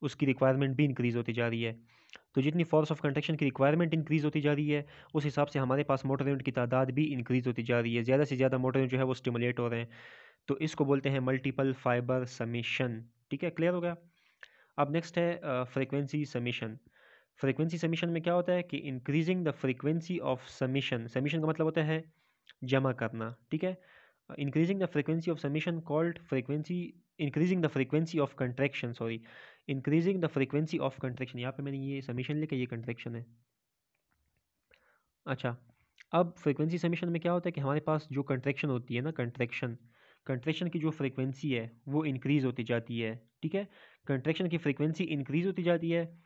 उसकी रिक्वायरमेंट भी इंक्रीज़ होती जा रही है। तो जितनी फोर्स ऑफ कंट्रैक्शन की रिक्वायरमेंट इंक्रीज़ होती जा रही है, उस हिसाब से हमारे पास मोटर यूनिट की तादाद भी इंक्रीज़ होती जा रही है, ज़्यादा से ज़्यादा मोटर यूनिट जो है वो स्टिमुलेट हो रहे हैं। तो इसको बोलते हैं मल्टीपल फाइबर समेशन, ठीक है, क्लियर हो गया। अब नेक्स्ट है फ्रीक्वेंसी समेशन। फ्रीक्वेंसी समेशन में क्या होता है कि increasing the frequency of summation, summation का मतलब होता है जमा करना, ठीक है। Increasing the frequency of summation called frequency, increasing the frequency of contraction, sorry, increasing the frequency of contraction. यहाँ पे मैंने ये समेशन लिखा, ये कंट्रैक्शन है। अच्छा, अब फ्रीक्वेंसी समेशन में क्या होता है कि हमारे पास जो कंट्रैक्शन होती है ना, कंट्रैक्शन कंट्रैक्शन की जो फ्रीक्वेंसी है वो इंक्रीज़ होती जाती है, ठीक है। कंट्रैक्शन की फ्रीक्वेंसी इंक्रीज़ होती जाती है,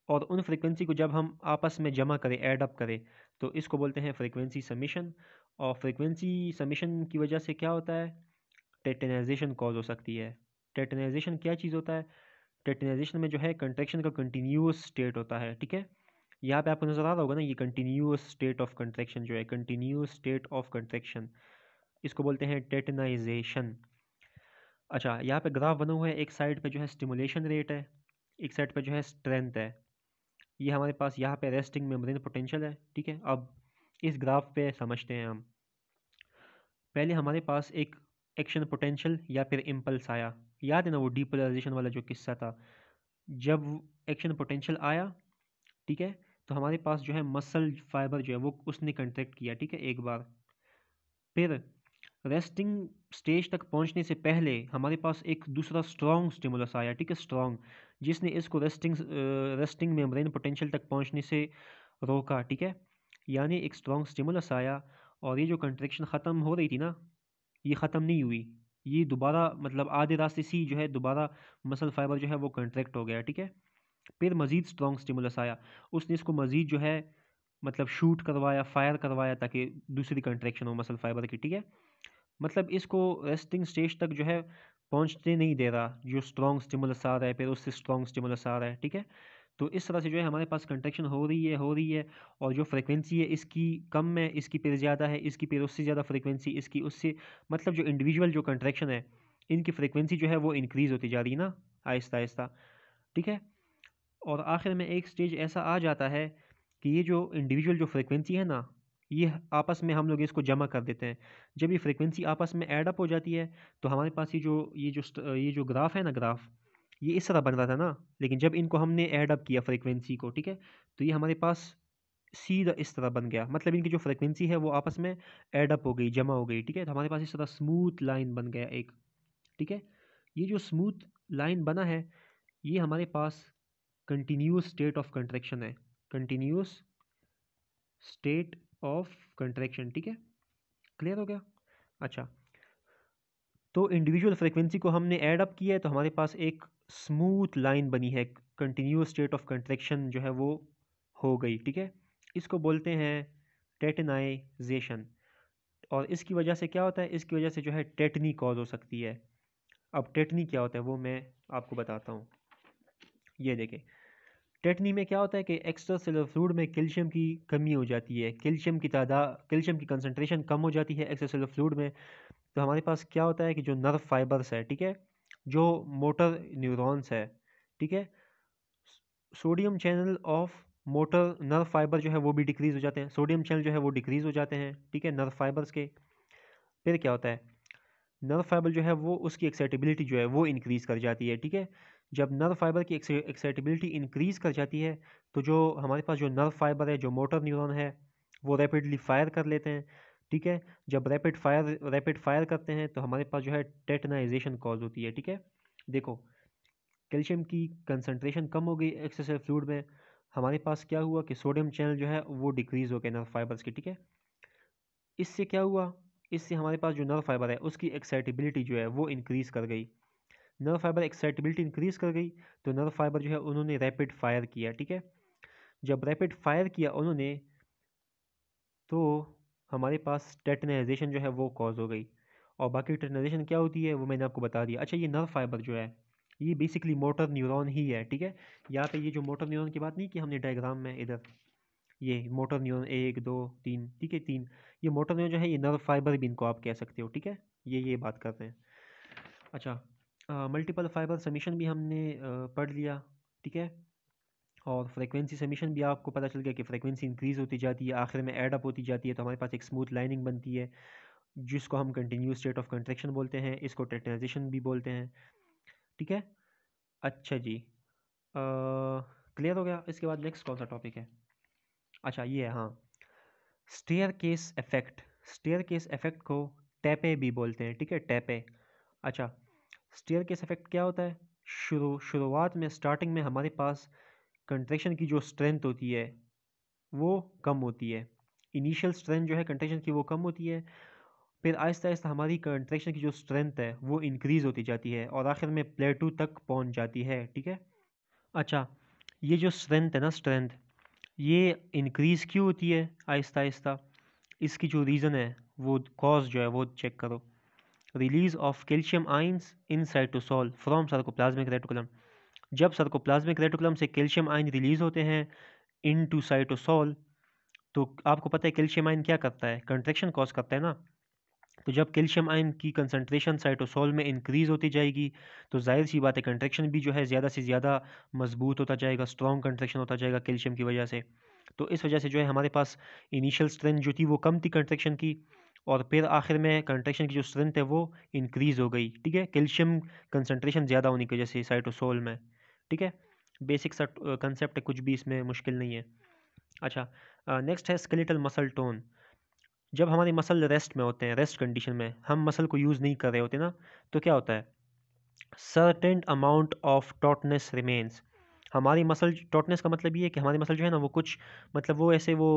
और उन फ्रीक्वेंसी को जब हम आपस में जमा करें, ऐड अप करें, तो इसको बोलते हैं फ्रीक्वेंसी समेशन। और फ्रीक्वेंसी समेशन की वजह से क्या होता है, टेटनाइजेशन कॉज हो सकती है। टेटनाइजेशन क्या चीज़ होता है? टेटनाइजेशन में जो है कंट्रैक्शन का कंटिन्यूस स्टेट होता है, ठीक है। यहाँ पे आपको नज़र आ रहा होगा ना, ये कंटिन्यूस स्टेट ऑफ कंट्रैक्शन जो है, कंटिन्यूस स्टेट ऑफ कंट्रैक्शन, इसको बोलते हैं टेटनाइजेशन। अच्छा, यहाँ पे ग्राफ बना हुआ है, एक साइड पे जो है स्टिमुलेशन रेट है, एक साइड पे जो है स्ट्रेंथ है। ये हमारे पास यहाँ पे रेस्टिंग मेम्ब्रेन पोटेंशियल है, ठीक है। अब इस ग्राफ पे समझते हैं हम। पहले हमारे पास एक एक्शन पोटेंशियल या फिर इम्पल्स आया, याद है ना वो डीपोलराइजेशन वाला जो किस्सा था। जब एक्शन पोटेंशियल आया, ठीक है, तो हमारे पास जो है मसल फाइबर जो है वो उसने कंट्रैक्ट किया, ठीक है, एक बार। फिर रेस्टिंग स्टेज तक पहुंचने से पहले हमारे पास एक दूसरा स्ट्रॉन्ग स्टिमुलस आया, ठीक है, स्ट्रॉन्ग, जिसने इसको रेस्टिंग मेम्ब्रेन पोटेंशियल तक पहुंचने से रोका, ठीक है। यानी एक स्ट्रॉन्ग स्टिमुलस आया और ये जो कंट्रैक्शन ख़त्म हो रही थी ना, ये ख़त्म नहीं हुई, ये दोबारा मतलब आधे रास्ते से ही जो है दोबारा मसल फाइबर जो है वो कंट्रैक्ट हो गया, ठीक है। फिर मज़ीद स्ट्रॉन्ग स्टिमुलस आया, उसने इसको मज़ीद जो है मतलब शूट करवाया, फायर करवाया, ताकि दूसरी कंट्रैक्शन हो मसल फाइबर की, ठीक है। मतलब इसको रेस्टिंग स्टेज तक जो है पहुंचते नहीं दे रहा, जो स्ट्रॉन्ग स्टिमुलस आ रहा है, फिर उससे स्ट्रॉन्ग स्टिमुलस आ रहा है, ठीक है। तो इस तरह से जो है हमारे पास कंट्रैक्शन हो रही है, और जो फ्रीक्वेंसी है इसकी कम है, इसकी फिर ज़्यादा है, इसकी फिर उससे ज़्यादा फ्रीक्वेंसी, इसकी उससे, मतलब जो इंडिविजुअल जो कंट्रैक्शन है इनकी फ्रीक्वेंसी जो है वो इंक्रीज़ होती जा रही है ना, आहिस्ता आहिस्ता, ठीक है। और आखिर में एक स्टेज ऐसा आ जाता है कि ये जो इंडिविजुअल जो फ्रीक्वेंसी है ना, ये आपस में हम लोग इसको जमा कर देते हैं। जब ये फ्रीक्वेंसी आपस में ऐड अप हो जाती है, तो हमारे पास ये जो ग्राफ है ना, ग्राफ ये इस तरह बन रहा था ना, लेकिन जब इनको हमने ऐड अप किया फ्रीक्वेंसी को, ठीक है, तो ये हमारे पास सीधा इस तरह बन गया, मतलब इनकी जो फ्रीक्वेंसी है वो आपस में ऐड अप हो गई, जमा हो गई, ठीक है। तो हमारे पास इस तरह स्मूथ लाइन बन गया एक, ठीक है। ये जो स्मूथ लाइन बना है, ये हमारे पास कंटिन्यूस स्टेट ऑफ कंट्रैक्शन है, कंटिन्यूस स्टेट ऑफ कंट्रैक्शन, ठीक है। क्लियर हो गया? अच्छा, तो इंडिविजुअल फ्रीक्वेंसी को हमने ऐड अप किया है, तो हमारे पास एक स्मूथ लाइन बनी है, कंटिन्यूस स्टेट ऑफ कंट्रैक्शन जो है वो हो गई, ठीक है। इसको बोलते हैं टेटनाइजेशन। और इसकी वजह से क्या होता है, इसकी वजह से जो है टेटनी कॉज हो सकती है। अब टेटनी क्या होता है वो मैं आपको बताता हूँ। ये देखें, टेटनी में क्या होता है कि एक्स्ट्रा सेलुलर फ्लूइड में कैल्शियम की कमी हो जाती है, कैल्शियम की कंसंट्रेशन कम हो जाती है एक्स्ट्रा सेलुलर फ्लूइड में। तो हमारे पास क्या होता है कि जो नर्व फाइबर्स है, ठीक है, जो मोटर न्यूरॉन्स है, ठीक है, sodium channel of motor nerve fibre जो है वो भी डिक्रीज़ हो जाते हैं, सोडियम चैनल जो है वो डिक्रीज़ हो जाते हैं, ठीक है, नर्व फाइबर्स के। फिर क्या होता है, नर्व फाइबर जो है वो उसकी एक्साइटेबिलिटी जो है वो इंक्रीज़ कर जाती है, ठीक है। जब नर्व फाइबर की एक्साइटेबिलिटी इंक्रीज़ कर जाती है, तो जो हमारे पास जो नर्व फाइबर है, जो मोटर न्यूरॉन है, वो रैपिडली फायर कर लेते हैं, ठीक है। जब रैपिड फायर करते हैं तो हमारे पास जो है टेटनाइजेशन कॉज होती है, ठीक है। देखो, कैल्शियम की कंसंट्रेशन कम हो गई एक्सेसिव फ्लूइड में, हमारे पास क्या हुआ कि सोडियम चैनल जो है वो डिक्रीज़ हो गए नर्व फाइबर्स के, ठीक है। इससे क्या हुआ, इससे हमारे पास जो नर्व फाइबर है उसकी एक्साइटेबिलिटी जो है वो इंक्रीज़ कर गई। नर्व फाइबर एक्साइटेबिलिटी इंक्रीज़ कर गई, तो नर्व फाइबर जो है उन्होंने रैपिड फायर किया, ठीक है। जब रैपिड फायर किया उन्होंने, तो हमारे पास टेटनाइजेशन जो है वो कॉज हो गई। और बाकी टेटनाइजेशन क्या होती है वो मैंने आपको बता दिया। अच्छा, ये नर्व फाइबर जो है ये बेसिकली मोटर न्यूरॉन ही है, ठीक है। यहाँ पे ये जो मोटर न्यूरॉन की बात नहीं की हमने डायग्राम में, इधर ये मोटर न्यूरॉन 1 2 3, ठीक है, 3, ये मोटर न्यूरॉन जो है ये नर्व फाइबर भी इनको आप कह सकते हो, ठीक है। ये बात करते हैं। अच्छा, मल्टीपल फाइबर समीशन भी हमने पढ़ लिया, ठीक है। और फ्रीक्वेंसी समीशन भी आपको पता चल गया कि फ्रीक्वेंसी इंक्रीज़ होती जाती है, आखिर में ऐड अप होती जाती है, तो हमारे पास एक स्मूथ लाइनिंग बनती है, जिसको हम कंटिन्यूस स्टेट ऑफ कंट्रैक्शन बोलते हैं, इसको टेटनाइजेशन भी बोलते हैं, ठीक है। अच्छा जी, क्लियर हो गया। इसके बाद नेक्स्ट कौन सा टॉपिक है? अच्छा, ये है, हाँ, staircase effect. Staircase effect को टैपे भी बोलते हैं, ठीक है, टैपे। अच्छा, स्टेयर केस इफेक्ट क्या होता है? शुरुआत में, स्टार्टिंग में हमारे पास कंट्रैक्शन की जो स्ट्रेंथ होती है वो कम होती है, इनिशियल स्ट्रेंथ जो है कंट्रैक्शन की वो कम होती है, फिर आहिस्ता आहिस्ता हमारी कंट्रैक्शन की जो स्ट्रेंथ है वो इंक्रीज़ होती जाती है और आखिर में प्लेटू तक पहुंच जाती है, ठीक है। अच्छा, ये जो स्ट्रेंथ है ना, स्ट्रेंथ ये इंक्रीज़ क्यों होती है आहिस्ता आहिस्ता? इसकी जो रीज़न है, वो कॉज जो है वो चेक करो। Release of calcium ions in cytosol from sarcoplasmic reticulum. जब सार्कोप्लाज्मिक रेटिकुलम से कैल्शियम आयन रिलीज होते हैं इनटू साइटोसोल, तो आपको पता है कैल्शियम आयन क्या करता है, कंट्रैक्शन कॉज करता है ना। तो जब कैल्शियम आयन की कंसंट्रेशन साइटोसोल में इंक्रीज़ होती जाएगी, तो जाहिर सी बात है कंट्रैक्शन भी जो है ज़्यादा से ज़्यादा मजबूत होता जाएगा, स्ट्रॉन्ग कंट्रैक्शन होता जाएगा कैल्शियम की वजह से। तो इस वजह से जो है हमारे पास इनिशियल स्ट्रेंथ जो थी वो कम थी कंट्रैक्शन की, और फिर आखिर में कंट्रैक्शन की जो स्ट्रेंथ है वो इंक्रीज़ हो गई, ठीक है, कैल्शियम कंसंट्रेशन ज़्यादा होने की वजह से साइटोसोल में, ठीक है। बेसिक सा कंसेप्ट है, कुछ भी इसमें मुश्किल नहीं है। अच्छा, नेक्स्ट है स्केलेटल मसल टोन। जब हमारे मसल रेस्ट में होते हैं, रेस्ट कंडीशन में, हम मसल को यूज़ नहीं कर रहे होते ना, तो क्या होता है, सर्टेन अमाउंट ऑफ टॉटनेस रिमेन्स। हमारी मसल, टॉटनेस का मतलब ये है कि हमारी मसल जो है ना वो कुछ, मतलब वो ऐसे वो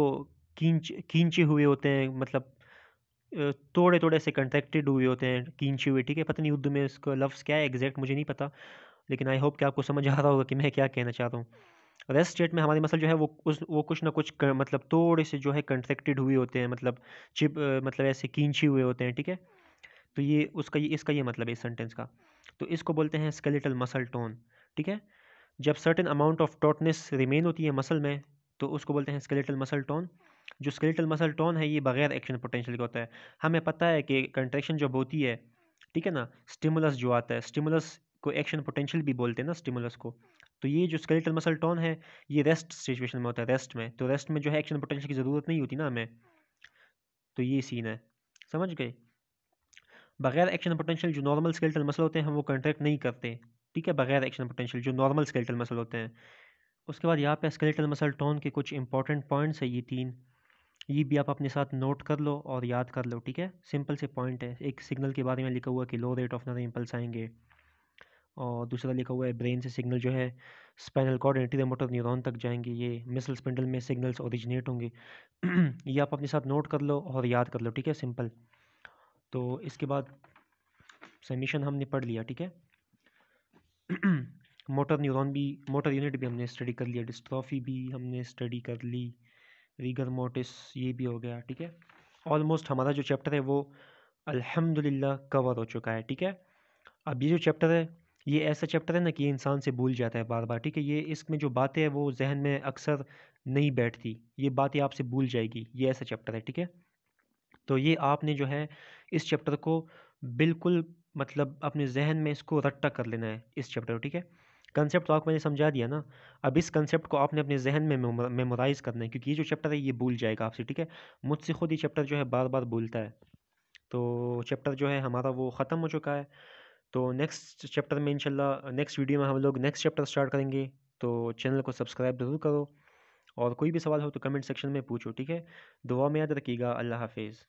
खींचे हुए होते हैं, मतलब तोड़े तोड़े से कंट्रैक्टेड हुए होते हैं, खींचे हुए, ठीक है। पता नहीं उर्दू में इसका लफ्ज़ क्या है एग्जैक्ट मुझे नहीं पता, लेकिन आई होप कि आपको समझ आ रहा होगा कि मैं क्या कहना चाहता हूँ। रेस्ट स्टेट में हमारी मसल जो है वो कुछ ना कुछ मतलब थोड़े से जो है कंट्रैक्टेड हुए होते हैं, मतलब मतलब ऐसे खींचे हुए होते हैं, ठीक है। तो ये उसका ये इसका ये मतलब है इस सेंटेंस का। तो इसको बोलते हैं स्केलेटल मसल टोन, ठीक है। जब सर्टेन अमाउंट ऑफ टॉटनेस रिमेन होती है मसल में, तो उसको बोलते हैं स्केलेटल मसल टोन। जो स्केलेटल मसल टोन है ये बगैर एक्शन पोटेंशियल का होता है। हमें पता है कि कंट्रैक्शन जब होती है, ठीक है ना, स्टिमुलस जो आता है, स्टिमुलस को एक्शन पोटेंशियल भी बोलते हैं ना स्टिमुलस को। तो ये जो स्केलेटल मसल टोन है ये रेस्ट सिचुएशन में होता है, रेस्ट में। तो रेस्ट में जो है एक्शन पोटेंशियल की ज़रूरत नहीं होती ना हमें, तो ये सीन है, समझ गए। बगैर एक्शन पोटेंशियल जो नॉर्मल स्केलेटल मसल होते हैं हम वो कंट्रैक्ट नहीं करते, ठीक है, बगैर एक्शन पोटेंशियल जो नॉर्मल स्केलेटल मसल होते हैं। उसके बाद यहाँ पे स्केलेटल मसल टोन के कुछ इंपॉर्टेंट पॉइंट्स है ये तीन, ये भी आप अपने साथ नोट कर लो और याद कर लो, ठीक है। सिंपल से पॉइंट है, एक सिग्नल के बारे में लिखा हुआ कि लो रेट ऑफ नर्व इम्पल्स आएंगे, और दूसरा लिखा हुआ है ब्रेन से सिग्नल जो है spinal cord anterior motor neuron तक जाएंगे, ये मिसल स्पिंडल में सिग्नल्स ओरिजिनेट होंगे। ये आप अपने साथ नोट कर लो और याद कर लो, ठीक है, सिंपल। तो इसके बाद समीशन हमने पढ़ लिया, ठीक है। मोटर न्यूरॉन भी, मोटर यूनिट भी हमने स्टडी कर लिया, डिस्ट्रॉफी भी हमने स्टडी कर ली, रीगर मोटिस ये भी हो गया, ठीक है। ऑलमोस्ट हमारा जो चैप्टर है वो अल्हम्दुलिल्लाह कवर हो चुका है, ठीक है। अब ये जो चैप्टर है ये ऐसा चैप्टर है ना कि ये इंसान से भूल जाता है बार बार, ठीक है। ये इसमें जो बातें हैं वो जहन में अक्सर नहीं बैठती, ये बातें आपसे भूल जाएगी, ये ऐसा चैप्टर है, ठीक है। तो ये आपने जो है इस चैप्टर को बिल्कुल, मतलब अपने जहन में इसको रट्टा कर लेना है इस चैप्टर को, ठीक है। कंसेप्ट तो आपको मैंने समझा दिया ना, अब इस कंसेप्ट को आपने अपने जहन में मेमोराइज़ करना है, क्योंकि ये जो चैप्टर है ये भूल जाएगा आपसे, ठीक है। मुझसे खुद ये चैप्टर जो है बार बार भूलता है। तो चैप्टर जो है हमारा वो ख़त्म हो चुका है। तो नेक्स्ट चैप्टर में इंशाल्लाह नेक्स्ट वीडियो में हम लोग नेक्स्ट चैप्टर स्टार्ट करेंगे। तो चैनल को सब्सक्राइब ज़रूर करो, और कोई भी सवाल हो तो कमेंट सेक्शन में पूछो, ठीक है। दुआ में याद रखिएगा। अल्लाह हाफिज़।